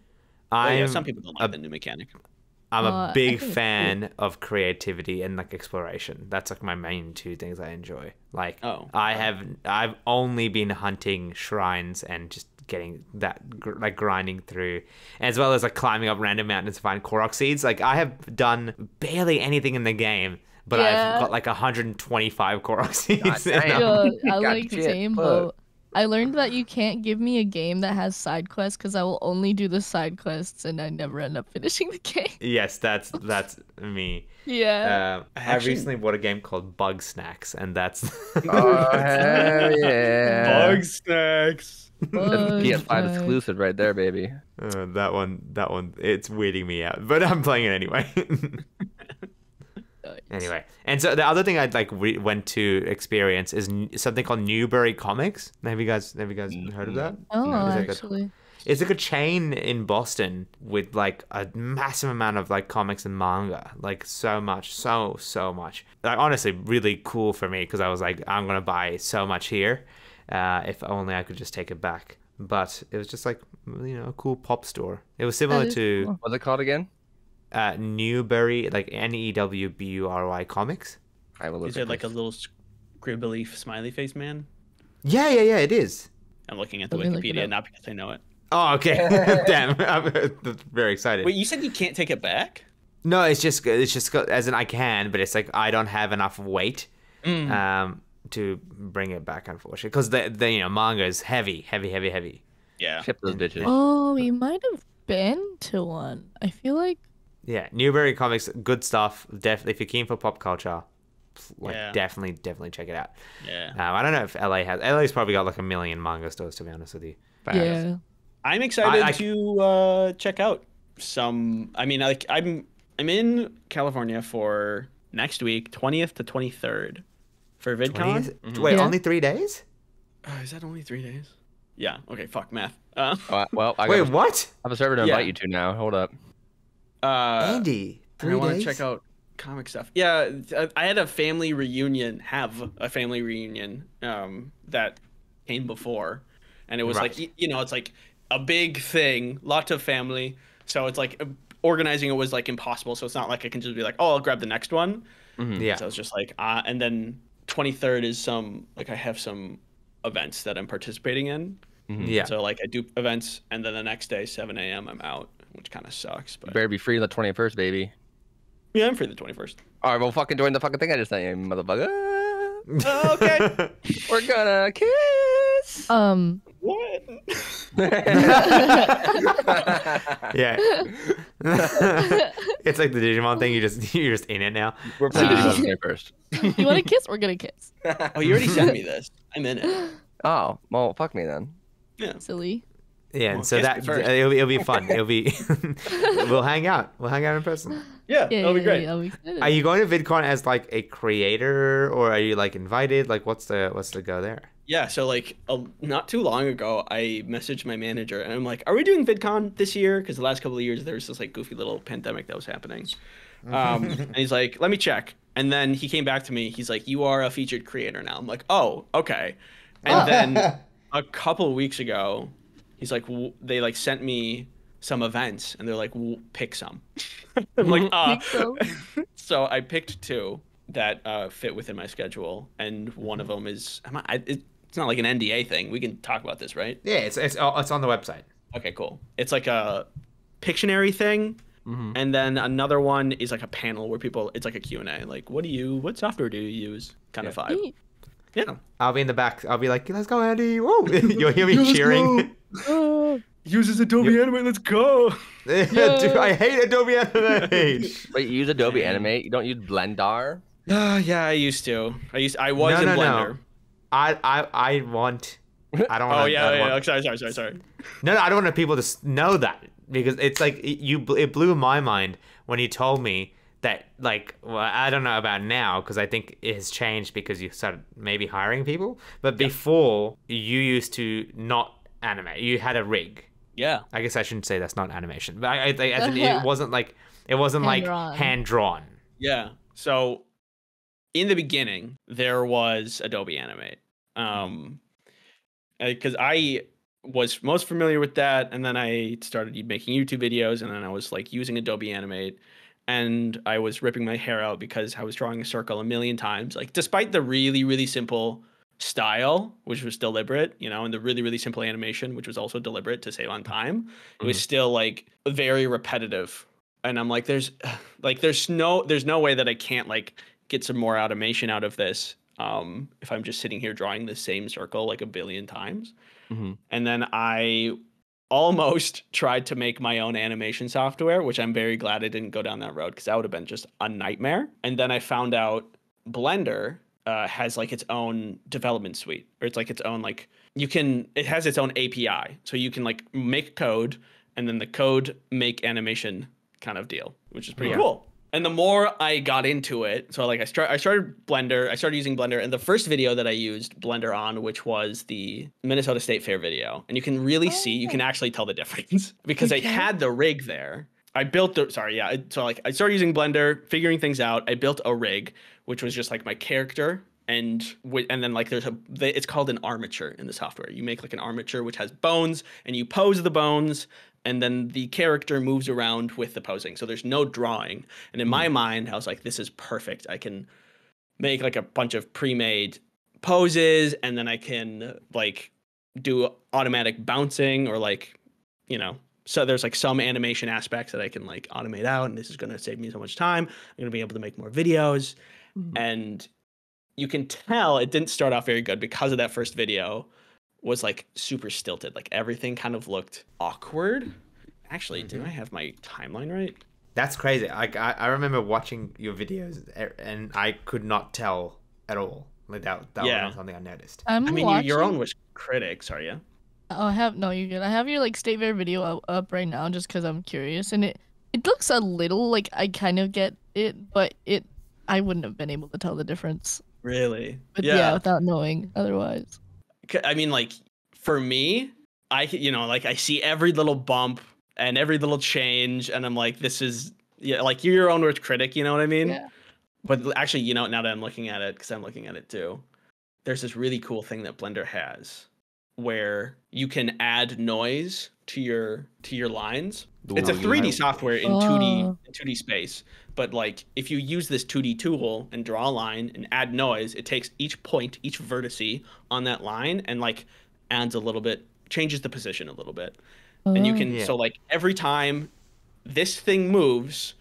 Well, yeah, I'm some people don't like the new mechanic. I'm I a big think it's fan of creativity and like exploration. That's like my main two things I enjoy. Like I've only been hunting shrines and just getting that like grinding through, as well as like climbing up random mountains to find Korok seeds. Like I have done barely anything in the game, but Yeah. I've got like 125 Korok seeds. damn. And Yo, I Got like shit, same fuck. boat. I learned that you can't give me a game that has side quests because I will only do the side quests and I never end up finishing the game. yes, that's me. Yeah. I Actually- recently bought a game called Bug Snacks, and that's Oh hell yeah! snacks. That's Bug PS5 snacks. exclusive right there, baby. that one, it's weirding me out, but I'm playing it anyway. Anyway, and so the other thing I'd like went to experience is something called Newbury Comics. Have you guys heard of that? Oh, No, is that good? actually. It's like a chain in Boston with like a massive amount of like comics and manga, like so much. Like honestly, really cool for me because I was like, I'm gonna buy so much here, if only I could just take it back. But it was just like a cool pop store. It was similar That is to cool. What's it called again? Newbury, like NEWBURY Comics. I will look Is at it like a this. little scribbly smiley face man? Yeah, it is. I'm looking at the Let me look it Wikipedia, up. not because I know it. Oh, okay. Damn, I'm very excited. Wait, you said you can't take it back? No, it's just as in I can, but it's like I don't have enough weight to bring it back, unfortunately, because the manga is heavy. Yeah. Ship those bitches. Oh, we might have been to one. I feel like Yeah, Newbury Comics, good stuff. Definitely, if you're keen for pop culture, like Yeah. definitely check it out. Yeah. I don't know if LA's probably got like a million manga stores, to be honest with you. yeah. I'm excited I- to check out some. I mean, like I'm in California for next week, 20th to 23rd, for VidCon. Wait, Yeah. only 3 days? Is that only 3 days? Yeah. Okay. Fuck math. Well, I Wait, what? have a server to Yeah. invite you to now. Hold up. Andy, I 3 want days? to check out comic stuff. Yeah, I had a family reunion. That came before, and it was Right. like it's like a big thing, lots of family. So it's like organizing it was like impossible. So it's not like I can just be like, oh, I'll grab the next one. Yeah. So it's just like, and then 23rd is I have some events that I'm participating in. Yeah. So like I do events, and then the next day, 7 a.m. I'm out, which kind of sucks. But You better be free on the 21st, baby. yeah, I'm free the 21st. All right, well, fucking join the fucking thing I just sent you, motherfucker. Okay. We're gonna kiss. What? Yeah. It's like the Digimon thing. You're just in it now. We're playing Digimon first. You want to kiss? We're gonna kiss. Oh, you already sent me this. I'm in it. Oh, well, fuck me then. Yeah. Silly. Yeah, Well, so kiss me that first. it'll be fun. It'll be we'll hang out. We'll hang out in person. Yeah, that'll be great. I'm excited. Are you going to VidCon as like a creator, or are you like invited? Like, what's the go there? Yeah, so like not too long ago, I messaged my manager and I'm like, "Are we doing VidCon this year?" Because the last couple of years there was this like goofy little pandemic that was happening. And he's like, "Let me check." And then he came back to me. He's like, "You are a featured creator now." I'm like, "Oh, okay." And then a couple of weeks ago, he's like, they like sent me some events and they're like, "Pick some." I'm like, Pick some. So I picked two that fit within my schedule, and one of them is it's not like an NDA thing. We can talk about this, right? Yeah, it's on the website. Okay, cool. It's like a Pictionary thing, and then another one is like a panel where it's like a Q&A, like what software do you use, kind of vibe. Neat. Yeah. I'll be in the back. I'll be like, "Let's go, Andy!" Whoa! You'll hear me cheering. Uses Adobe Animate. Let's go. Dude, I hate Adobe Animate. Wait, you use Adobe Animate? You don't use Blender? Yeah, I used to. I was in No. Blender. I want. I don't want. Oh yeah. Sorry. No, I don't want people to know that, because it's like it blew my mind when you told me that, like, well, I don't know about now, because I think it has changed because you started maybe hiring people, but before you used to not animate. You had a rig. Yeah. I guess I shouldn't say that's not animation, but as in, it wasn't like Hand-drawn. hand drawn. Yeah. So in the beginning, there was Adobe Animate. Because I was most familiar with that, and then I started making YouTube videos, and then I was like using Adobe Animate, and I was ripping my hair out because I was drawing a circle a million times. Like, despite the really, really simple style, which was deliberate, and the really, really simple animation, which was also deliberate to save on time, it was still like very repetitive. And I'm like, there's no way that I can't like get some more automation out of this if I'm just sitting here drawing the same circle like a billion times. And then I almost tried to make my own animation software, which I'm very glad I didn't go down that road, because that would have been just a nightmare. And then I found out Blender has like its own development suite, or it's like its own, like, it has its own API, so you can like make code, and then the code make animation kind of deal, which is pretty cool. And the more I got into it, so like I started using Blender, and the first video that I used Blender on, which was the Minnesota State Fair video, and you can really see, you can actually tell the difference because I had the rig there. I built so like I started using Blender, figuring things out. I built a rig, which was just like my character, and then like it's called an armature in the software. You make like an armature which has bones, and you pose the bones, and then the character moves around with the posing. So there's no drawing. And in my mind, I was like, this is perfect. I can make like a bunch of pre-made poses, and then I can like do automatic bouncing, or like, so there's like some animation aspects that I can like automate out, and this is going to save me so much time. I'm going to be able to make more videos. And you can tell it didn't start off very good because of that first video was like super stilted. Like everything kind of looked awkward. Actually, do I have my timeline right? That's crazy. I remember watching your videos, and I could not tell at all. Like that was not something I noticed. I mean, your own was critic. Sorry, yeah. Oh, you're good. I have your like State Fair video up right now just because I'm curious, and it looks a little like I kind of get it, but I wouldn't have been able to tell the difference. Really? But yeah, without knowing otherwise. I mean, like, for me, I see every little bump and every little change, and I'm like, this is, like, you're your own worst critic, you know what I mean? Yeah. But actually, now that I'm looking at it, because I'm looking at it too, there's this really cool thing that Blender has where you can add noise to your lines. Ooh, It's a 3D software in 2D space, but like if you use this 2D tool and draw a line and add noise, it takes each point, each vertice on that line and like adds a little bit, changes the position a little bit. And you can so like every time this thing moves,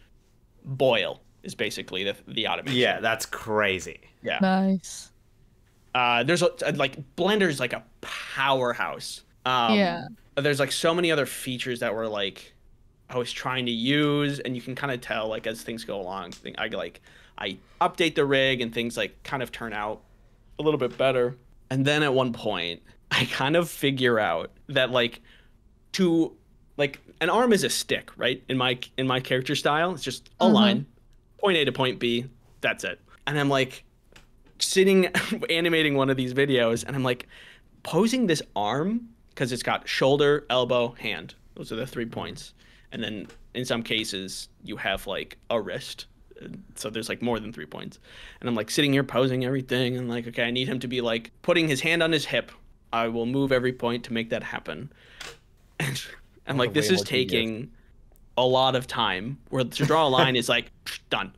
boil is basically the automation. Yeah, that's crazy. Yeah. Nice. There's like Blender's like a powerhouse. There's like so many other features that were like I was trying to use, and you can kind of tell like as things go along. I update the rig and things like kind of turn out a little bit better. And then at one point, I kind of figure out that like an arm is a stick, right? In my character style, it's just a line, point A to point B. That's it. And I'm like sitting animating one of these videos, and I'm like posing this arm because it's got shoulder, elbow, hand. Those are the 3 points. And then in some cases you have like a wrist. So there's like more than 3 points. And I'm like sitting here posing everything and like, okay, I need him to be like putting his hand on his hip. I will move every point to make that happen. And like this is taking a lot of time where to draw a line is like done.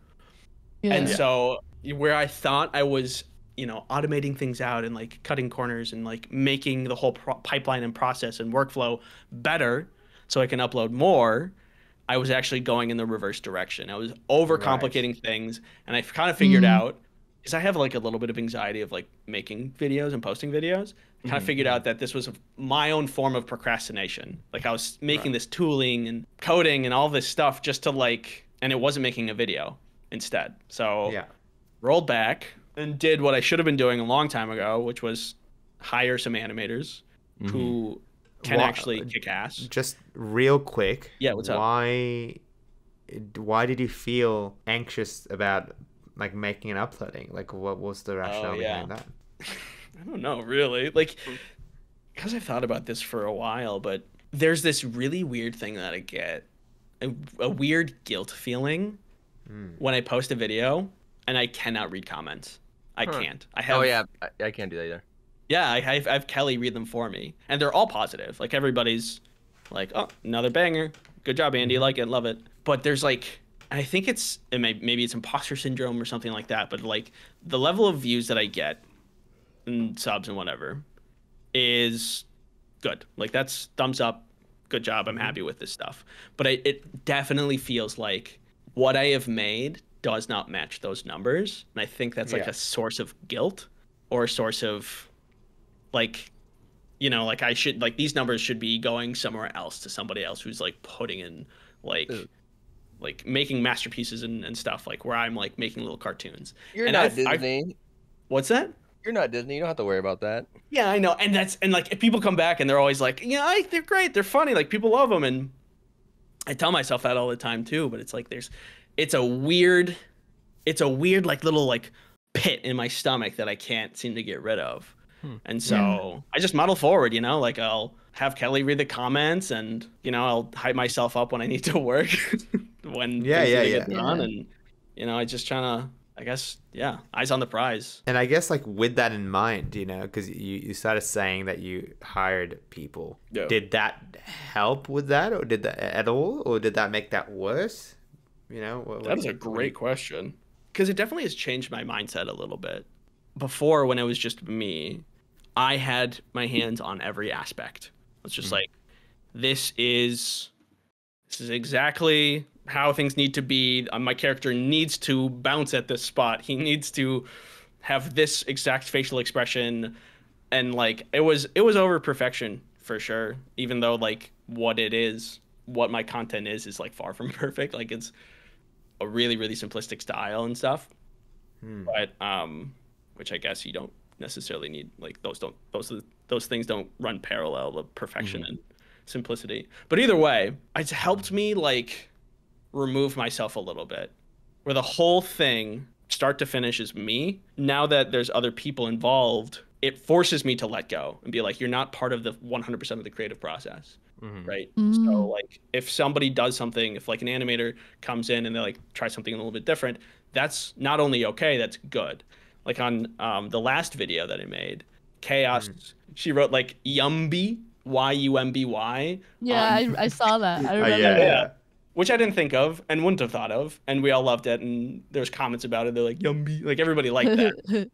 Yeah. And so where I thought I was, automating things out and like cutting corners and like making the whole pipeline and process and workflow better so I can upload more, I was actually going in the reverse direction. I was overcomplicating things, and I kind of figured out, because I have like a little bit of anxiety of like making videos and posting videos, I kind of figured out that this was my own form of procrastination. Like I was making this tooling and coding and all this stuff just to like, and it wasn't making a video instead. So rolled back and did what I should have been doing a long time ago, which was hire some animators who can actually kick ass. Just real quick. Yeah, what's up? Why did you feel anxious about like making and uploading? Like what was the rationale behind that? I don't know, really. Like, because I've thought about this for a while, but there's this really weird thing that I get, a weird guilt feeling when I post a video and I cannot read comments. I can't. I can't do that either. Yeah, I have Kelly read them for me, and they're all positive. Like everybody's like, "Oh, another banger. Good job, Andy. Like it, love it." But there's like, I think maybe it's imposter syndrome or something like that. But like the level of views that I get and subs and whatever is good. Like that's thumbs up. Good job. I'm happy with this stuff. But it definitely feels like what I have made does not match those numbers, and I think that's like a source of guilt or a source of like, like I should, like these numbers should be going somewhere else to somebody else who's like putting in like making masterpieces and stuff, like where I'm like making little cartoons. You're not Disney. What's that? You're not Disney. You don't have to worry about that. Yeah, I know. And like if people come back and they're always like, they're great, they're funny, like people love them, and I tell myself that all the time too. But it's like it's a weird like little like pit in my stomach that I can't seem to get rid of. And so I just muddle forward, like I'll have Kelly read the comments, and I'll hype myself up when I need to work when things get done, and I just trying to, I guess, eyes on the prize. And I guess like with that in mind, because you started saying that you hired people. Yeah. Did that help with that, or did that at all, or did that make that worse? That is a great question, because it definitely has changed my mindset a little bit. Before, when it was just me, I had my hands on every aspect. It's just like, this is exactly how things need to be. My character needs to bounce at this spot. He needs to have this exact facial expression, and like it was over perfection for sure. Even though like what my content is like far from perfect. Like it's a really, really simplistic style and stuff. But which I guess you don't necessarily need, like those things don't run parallel of perfection and simplicity. But either way, it's helped me like remove myself a little bit, where the whole thing start to finish is me. Now that there's other people involved, it forces me to let go and be like, you're not part of the 100% of the creative process. Right. So like if somebody does something, if like an animator comes in and they like try something a little bit different, that's not only okay, that's good. Like on the last video that I made, Chaos. She wrote like Yumby, Yumby. Yeah, I saw that. I remember. yeah. Which I didn't think of and wouldn't have thought of, and we all loved it. And there's comments about it. They're like Yumby, like everybody liked that.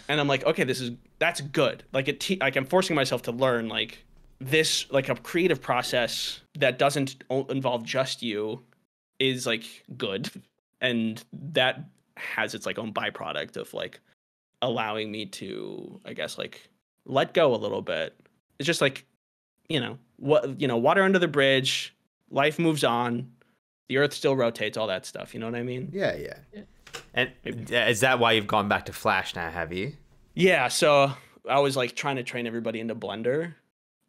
And I'm like, okay, that's good. Like like I'm forcing myself to learn like this, like a creative process that doesn't involve just you is like good, and that has its like own byproduct of like allowing me to, I guess, like let go a little bit. It's just like, water under the bridge, life moves on, the earth still rotates, all that stuff. You know what I mean? Yeah. And is that why you've gone back to Flash now, have you? Yeah, so I was like trying to train everybody into Blender,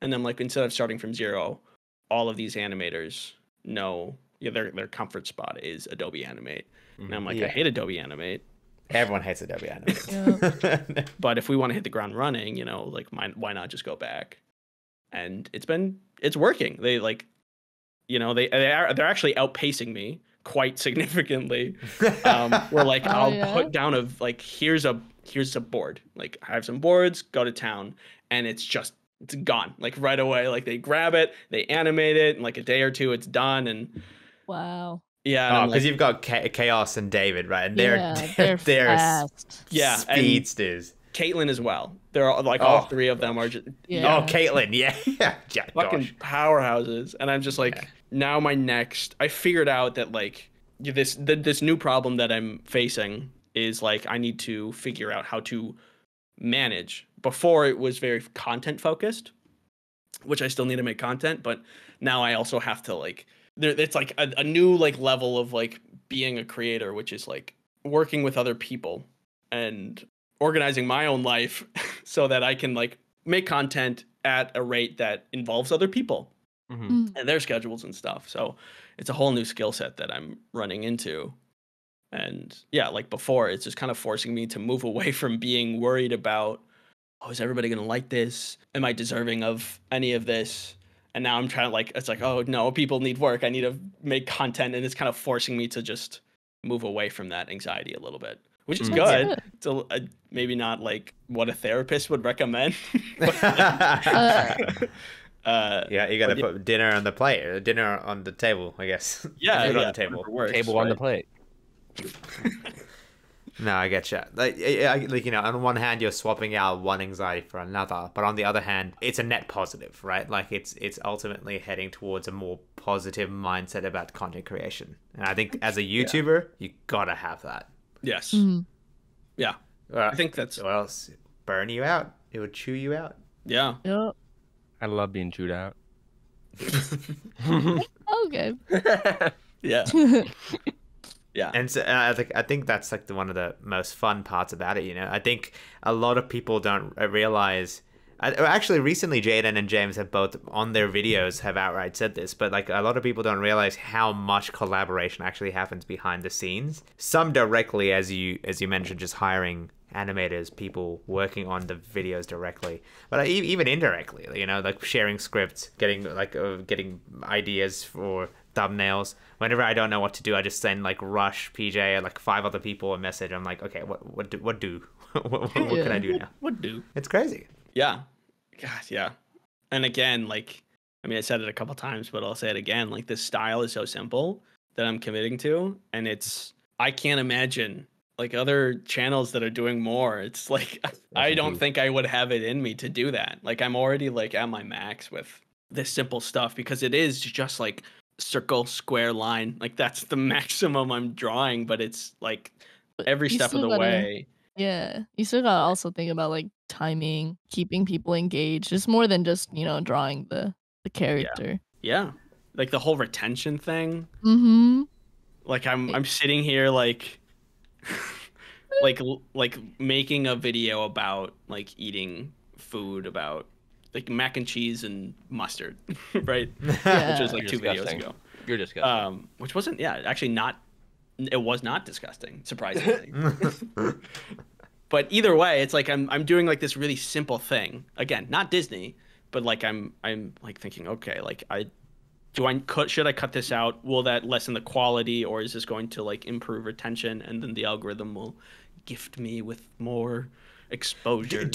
and then like instead of starting from zero, all of these animators know their comfort spot is Adobe Animate. And I'm like, I hate Adobe Animate. Everyone hates Adobe Animate. Yeah. But if we want to hit the ground running, like why not just go back? And it's working. They like, they're actually outpacing me quite significantly. Where like I'll put down here's a board. Like I have some boards, go to town, and it's gone. Like right away. Like they grab it, they animate it, in like a day or two it's done. And wow. Yeah. Because you've got Chaos and David, right? And they're fast. Yeah, speedsters. Caitlin as well. They're all, like all three of them are just Oh, Caitlin, yeah. fucking powerhouses. And I'm just like, now I figured out that like this new problem that I'm facing is like I need to figure out how to manage. Before it was very content focused, which I still need to make content, but now I also have to like it's like a new like level of like being a creator, which is like working with other people and organizing my own life so that I can like make content at a rate that involves other people and their schedules and stuff. So it's a whole new skill set that I'm running into. And yeah, like before, it's just kind of forcing me to move away from being worried about, is everybody going to like this? Am I deserving of any of this? And now I'm trying to like, it's like, oh no, people need work. I need to make content. And it's kind of forcing me to just move away from that anxiety a little bit, which is good. It's maybe not like what a therapist would recommend. Yeah, you got to put dinner on the plate, dinner on the table, I guess. Yeah, on the table. Table on the plate. No, I get you. Like, on one hand, you're swapping out one anxiety for another, but on the other hand, it's a net positive, right? Like, it's ultimately heading towards a more positive mindset about content creation. And I think as a YouTuber, you gotta have that. Yes. Mm-hmm. Yeah. I think that's. Or else burn you out. It would chew you out. Yeah. Yep. I love being chewed out. Okay. Yeah. Yeah. And so I think that's like one of the most fun parts about it. I think a lot of people don't realize. Actually, recently, Jaden and James have both on their videos have outright said this, but like a lot of people don't realize how much collaboration actually happens behind the scenes. Some directly, as you mentioned, just hiring animators, people working on the videos directly, but even indirectly, like sharing scripts, getting ideas for thumbnails. Whenever I don't know what to do, I just send like Rush, PJ, and like 5 other people a message. I'm like, okay, what do what can I do now? What do? It's crazy. Yeah. God, yeah. And again, like, I mean, I said it a couple times, but I'll say it again. Like, this style is so simple that I'm committing to, and I can't imagine like other channels that are doing more. It's like I don't think I would have it in me to do that. Like, I'm already like at my max with this simple stuff because it is just like circle, square, line. Like, that's the maximum I'm drawing, but it's like every step of the way. Yeah, you still gotta also think about like timing, keeping people engaged. It's more than just drawing the character. Yeah, like the whole retention thing. Mm-hmm. Like I'm sitting here like like making a video about like eating food, about like mac and cheese and mustard, right? Yeah. Which was like 2 videos ago. You're disgusting. Which wasn't actually not. It was not disgusting, surprisingly. But either way, it's like I'm doing like this really simple thing. Again, not Disney, but like I'm like thinking, okay, like should I cut this out? Will that lessen the quality, or is this going to like improve retention, and then the algorithm will gift me with more exposure.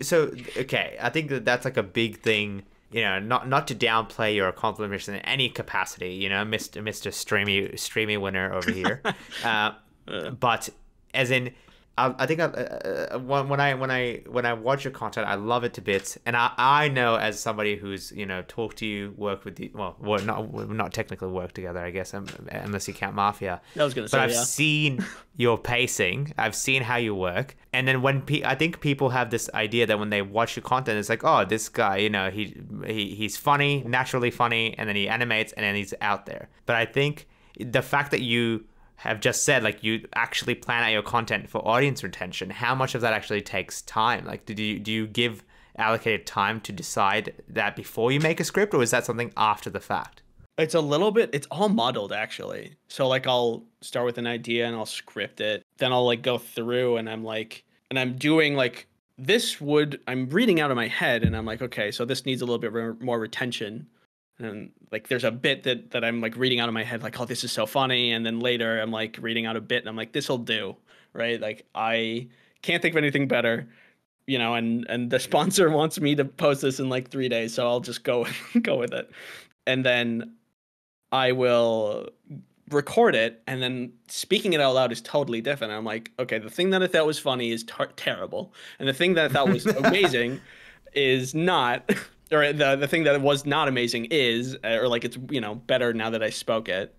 So okay, I think that's like a big thing, you know, not to downplay your accomplishments in any capacity, you know, Mr. Streamy winner over here. But as in, I think when I watch your content, I love it to bits, and I know as somebody who's, you know, talked to you, worked with you, well, not technically work together, I guess, unless you count Mafia. I was gonna say, but I've seen your pacing, I've seen how you work, and then when I think people have this idea that when they watch your content, it's like, oh, this guy, you know, he's funny, naturally funny, and then he animates, and then he's out there. But I think the fact that you have just said, like, you actually plan out your content for audience retention, how much of that actually takes time? Like, do you give allocated time to decide that before you make a script, or is that something after the fact? It's a little bit, it's all muddled actually. So like I'll start with an idea and I'll script it. Then I'll like go through and I'm doing like, I'm reading out of my head and I'm like, okay, so this needs a little bit more retention. And like there's a bit that I'm like reading out of my head, like, oh, this is so funny. And then later I'm like reading out a bit and I'm like, this'll do, right? Like I can't think of anything better, you know, and the sponsor wants me to post this in like 3 days, so I'll just go with it. And then I will record it, and then speaking it out loud is totally different. I'm like, okay, the thing that I thought was funny is terrible, and the thing that I thought was amazing is not. Or the thing that was not amazing is, or like it's, you know, better now that I spoke it.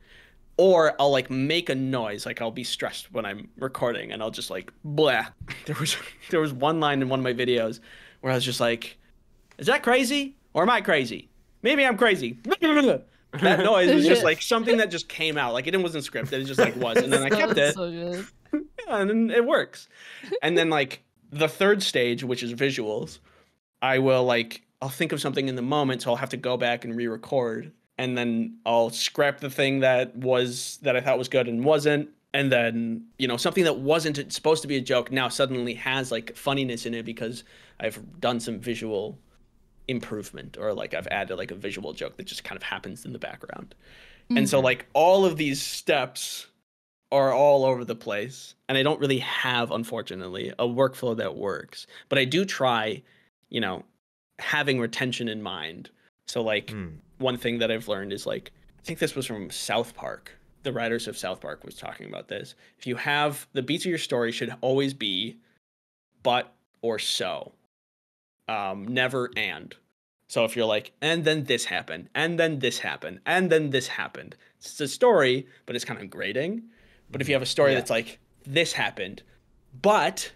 Or I'll like make a noise, like I'll be stressed when I'm recording and I'll just like blah. There was one line in one of my videos where I was just like, is that crazy? Or am I crazy? Maybe I'm crazy. That noise was just like something that just came out. Like it wasn't scripted, it just like was. And then I kept it. So good. Yeah, and then it works. And then like the third stage, which is visuals, I'll think of something in the moment, so I'll have to go back and re-record, and then I'll scrap the thing that I thought was good and wasn't, and then, you know, something that wasn't supposed to be a joke now suddenly has like funniness in it because I've done some visual improvement, or like I've added like a visual joke that just kind of happens in the background. Mm-hmm. And so like all of these steps are all over the place, and I don't really have, unfortunately, a workflow that works, but I do try, you know, having retention in mind. So like one thing that I've learned is like, I think this was from South Park. The writers of South Park was talking about this. If you have the beats of your story should always be but or so, never and. So if you're like, and then this happened, and then this happened, and then this happened, it's a story, but it's kind of grating. But if you have a story that's like, this happened, but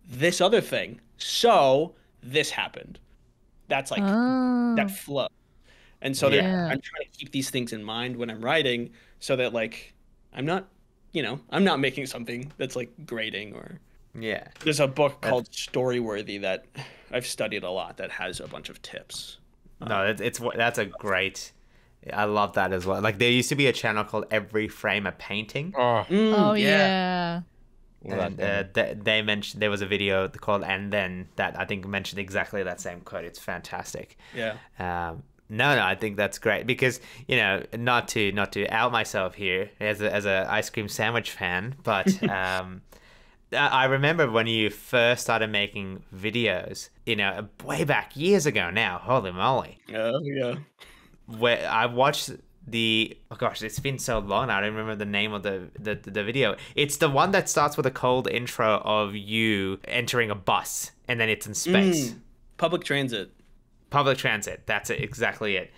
this other thing, so this happened. That's like that flow. And so I'm trying to keep these things in mind when I'm writing, so that like I'm not making something that's like grating. Or there's a book called Storyworthy that I've studied a lot that has a bunch of tips. No, that's a great. I love that as well. Like there used to be a channel called Every Frame a Painting. Oh yeah. And they mentioned there was a video called "And Then" that I think mentioned exactly that same quote. It's fantastic. Yeah. No, I think that's great because, you know, not to out myself here as a ice cream sandwich fan, but I remember when you first started making videos, you know, way back years ago now. Holy moly! Yeah. Where I watched. It's been so long now. I don't remember the name of the video. It's the one that starts with a cold intro of you entering a bus and then it's in space. Public transit. That's it, exactly it.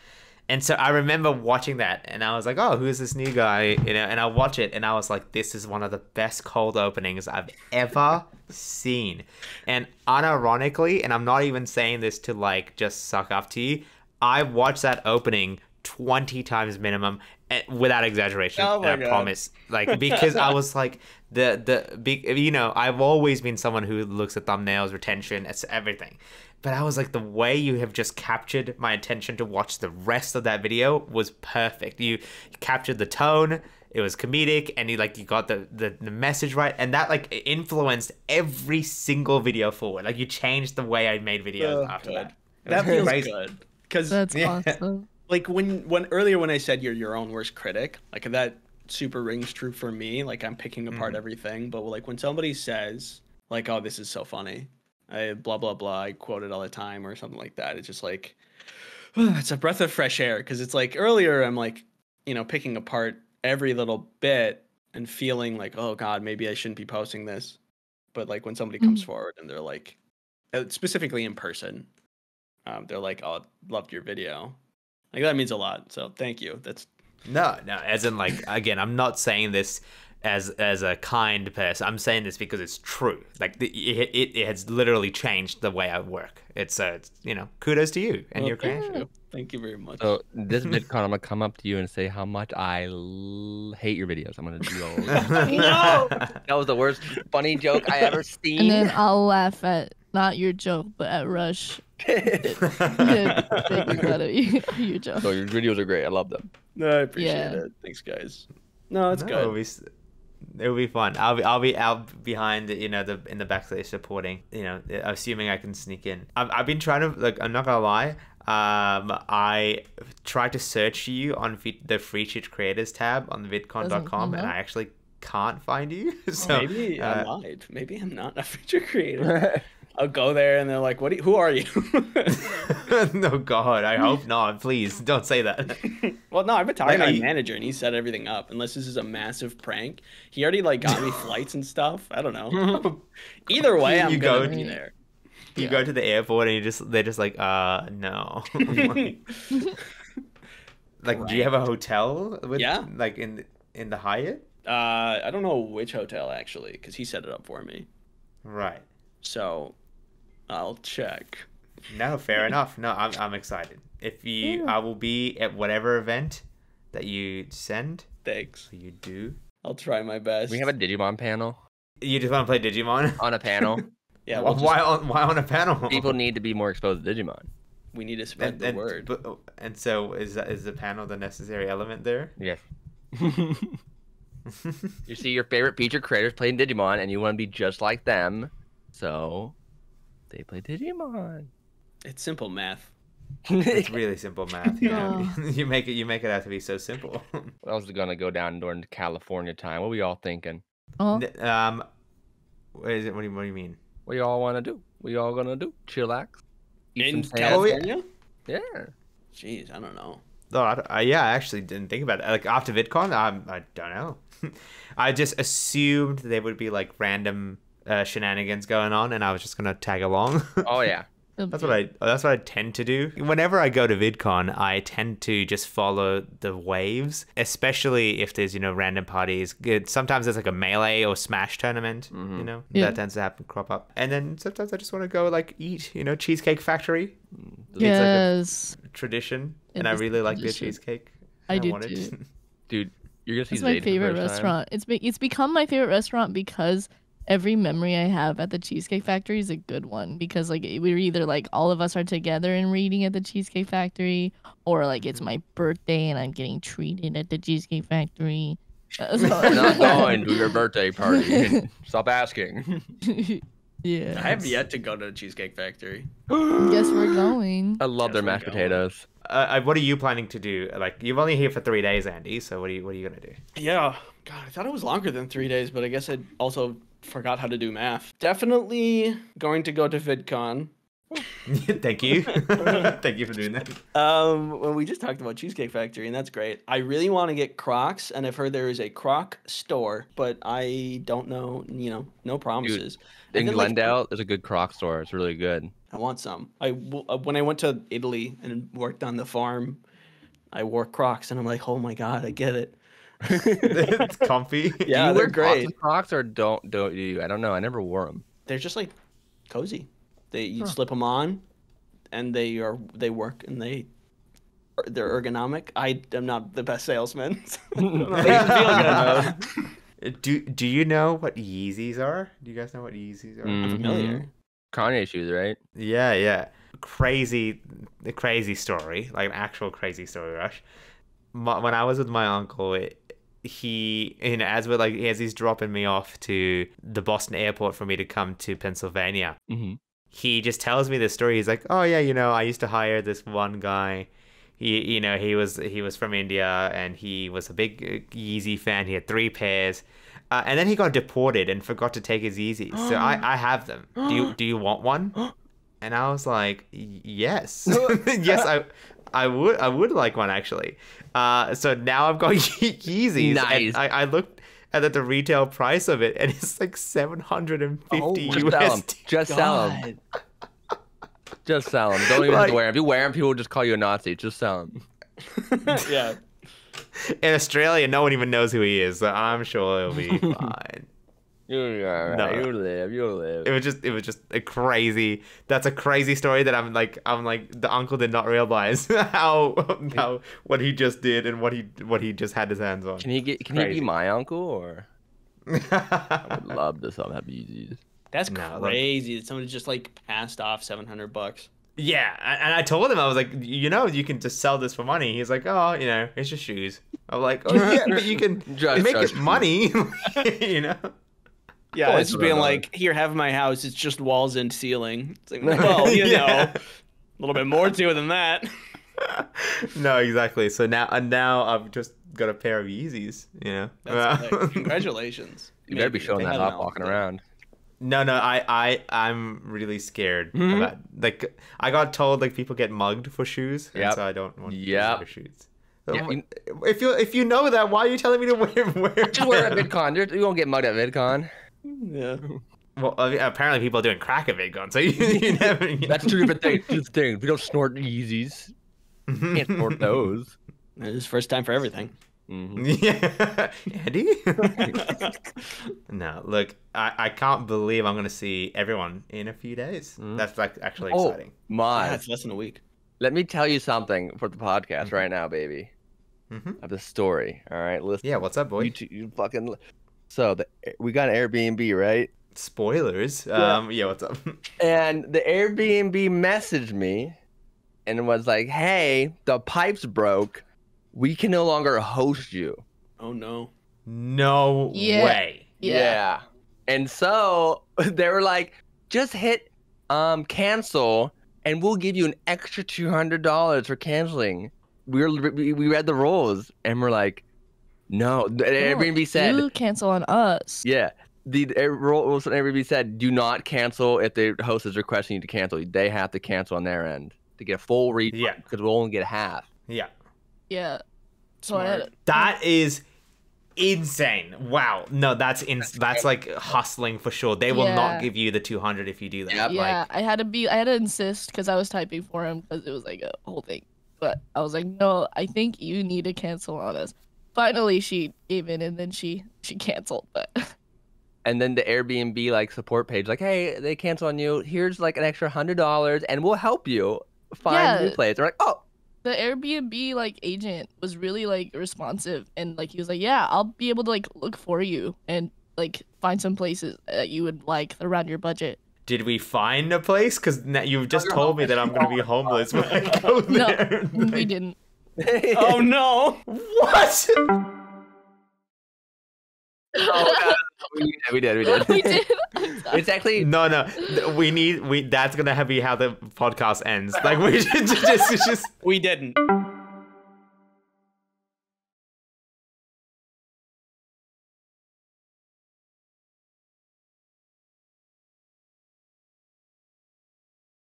And so I remember watching that and I was like, oh, who's this new guy? You know, and I watch it and I was like, this is one of the best cold openings I've ever seen. And unironically, and I'm not even saying this to like just suck up to you, I watched that opening 20 times minimum, without exaggeration. Oh my God. Promise, like, because I was like the big, you know, I've always been someone who looks at thumbnails, retention, it's everything, but I was like, the way you have just captured my attention to watch the rest of that video was perfect. You captured the tone, it was comedic, and you got the message right, and that like influenced every single video forward. Like you changed the way I made videos after that. That feels good because that's awesome. Like when earlier when I said you're your own worst critic, like that super rings true for me. Like I'm picking apart everything, but like when somebody says like, "Oh, this is so funny," I blah blah blah. I quote it all the time or something like that. It's just like it's a breath of fresh air because it's like earlier I'm like, picking apart every little bit and feeling like, oh God, maybe I shouldn't be posting this. But like when somebody comes forward and they're like, specifically in person, they're like, oh, loved your video. Like that means a lot. So thank you. That's no, as in like, again, I'm not saying this as a kind person. I'm saying this because it's true. Like it has literally changed the way I work. It's kudos to you and your creation. Thank you very much. So this VidCon, I'm gonna come up to you and say how much I hate your videos. I'm gonna do all that. No! That was the worst funny joke I ever seen. And then I'll laugh at not your joke, but at Rush. Making fun of your joke. So your videos are great. I love them. No, I appreciate it. Thanks, guys. No, it's good. It'll be fun. I'll be out behind, in the backstage supporting. Assuming I can sneak in. I've been trying to, like, I'm not gonna lie. I tried to search you on the Free Cheat Creators tab on the vidcon.com, and I actually can't find you. So maybe I lied. Maybe I'm not a feature creator. I'll go there and they're like, who are you? No, God, I hope not. Please don't say that. Well, no, I've been talking to my manager and he set everything up. Unless this is a massive prank. He already like got me flights and stuff. I don't know. Either way, I'm gonna be there. You go to the airport and they're just like, no. Like, do you have a hotel with, like in the Hyatt? I don't know which hotel actually, because he set it up for me. Right. So I'll check. No, fair enough. No, I'm excited. I will be at whatever event that you send. Thanks. You do. I'll try my best. We have a Digimon panel. You just want to play Digimon? On a panel. Yeah. Why on a panel? People need to be more exposed to Digimon. We need to spread the word. And so is the panel the necessary element there? Yes. You see your favorite feature creators playing Digimon, and you want to be just like them, so they play Digimon. It's simple math. It's really simple math. You make it out to be so simple. I was gonna go down during California time. What are we all thinking? What is it? What do you mean? What y'all want to do? What y'all gonna do? Chillax? In California? Yeah. Jeez, I don't know. No, I actually didn't think about that. Like after VidCon, I don't know. I just assumed there would be like random shenanigans going on, and I was just gonna tag along. Oh yeah. That's what I tend to do. Whenever I go to VidCon, I tend to just follow the waves, especially if there's, random parties. Sometimes there's like a Melee or Smash tournament, that tends to crop up. And then sometimes I just want to go like eat, Cheesecake Factory. Yes. It's like a tradition, and I really like their cheesecake. I do too. Dude, you're gonna see it's my favorite restaurant. It's become my favorite restaurant because every memory I have at the Cheesecake Factory is a good one, because like we're either like all of us are together and reading at the Cheesecake Factory, or like it's my birthday and I'm getting treated at the Cheesecake Factory. We're not going to your birthday party. Stop asking. Yeah. I have yet to go to the Cheesecake Factory. Guess we're going. I love their mashed potatoes. What are you planning to do? Like, you've only here for 3 days, Andy. So what are you gonna do? Yeah. God, I thought it was longer than 3 days, but I guess I also forgot how to do math. Definitely going to go to VidCon. Thank you. Thank you for doing that. Well, we just talked about Cheesecake Factory, and that's great. I really want to get Crocs, and I've heard there is a Croc store, but I don't know, no promises. Dude, in Glendale, there's a good Croc store. It's really good. I want some. When I went to Italy and worked on the farm, I wore Crocs, and I'm like, oh my God, I get it. It's comfy. Yeah, they're great. Crocs or don't you? I don't know. I never wore them. They're just like cozy. You slip them on, and they work, and they're ergonomic. I am not the best salesman. Do you know what Yeezys are? Do you guys know what Yeezys are? I'm familiar. Kanye shoes, right? Yeah. Crazy story, like an actual crazy story, Rush. When I was with my uncle, he as he's dropping me off to the Boston airport for me to come to Pennsylvania. Mm-hmm. He just tells me this story. He's like, oh yeah, I used to hire this one guy. He was from India, and he was a big Yeezy fan. He had 3 pairs. And then he got deported and forgot to take his Yeezys. So I have them. Do you want one? And I was like, yes. Yes, I would like one actually. So now I've got Yeezys. Nice. And I looked at the retail price of it, and it's like 750 USD. Just sell them. Just sell them. Don't even have to wear them. If you wear them, people will just call you a Nazi. Just sell them. Yeah. In Australia, no one even knows who he is, so I'm sure it'll be fine. You'll live. You'll live. It was just a crazy. That's a crazy story that I'm like the uncle did not realize how what he just did and what he just had his hands on. Can he be my uncle or? I would love to sell him Yeezys. That's crazy that somebody just like passed off $700. Yeah, and I told him, I was like, you can just sell this for money. He's like, oh, it's just shoes. I'm like, oh yeah, but you can make it money, Yeah, it's being like, here, have my house. It's just walls and ceiling. It's like, well, a little bit more to it than that. No, exactly. So now I've just got a pair of Yeezys. That's Congratulations. You better be showing that off walking around. No, I'm really scared about, like, I got told like people get mugged for shoes, and so I don't want to shoes. So if you know that, why are you telling me to wear? Just wear it at VidCon. You won't get mugged at VidCon. Yeah. Well, apparently people are doing crack at VidCon, so you never. That's two different things. We don't snort Yeezys. Can't snort those. It's first time for everything. Yeah, Andy. No, look, I can't believe I'm gonna see everyone in a few days. That's like actually exciting. It's less than a week. Let me tell you something for the podcast right now, baby. I have a story. All right, listen. Yeah, what's up, boy? You fucking. So we got an Airbnb, right? Spoilers. Yeah, what's up? And the Airbnb messaged me, and was like, "Hey, the pipes broke. We can no longer host you." Oh no. No way. Yeah. And so they were like, just hit cancel and we'll give you an extra $200 for canceling. We read the rules and we're like, no. Airbnb said, you cancel on us. Yeah. The rules on Airbnb said, do not cancel if the host is requesting you to cancel. They have to cancel on their end to get a full refund because we'll only get half. Yeah. Yeah. So that is insane. Wow. No, that's like hustling for sure. They will not give you the 200 if you do that. Yep. Yeah, I had to insist because I was typing for him because it was like a whole thing. But I was like, no, I think you need to cancel on us. Finally, she gave in and then she canceled. But and then the Airbnb like support page, like, hey, they cancel on you. Here's like an extra $100 and we'll help you find a new place. They're like, oh. The Airbnb like agent was really like responsive and like he was like, yeah, I'll be able to like look for you and like find some places that you would like around your budget. Did we find a place? Because you've just told me that I'm gonna be homeless when I go there. No, we didn't. Oh no! What? Oh, no. We did. We did. It's actually no. That's gonna be how the podcast ends. Like we just we didn't.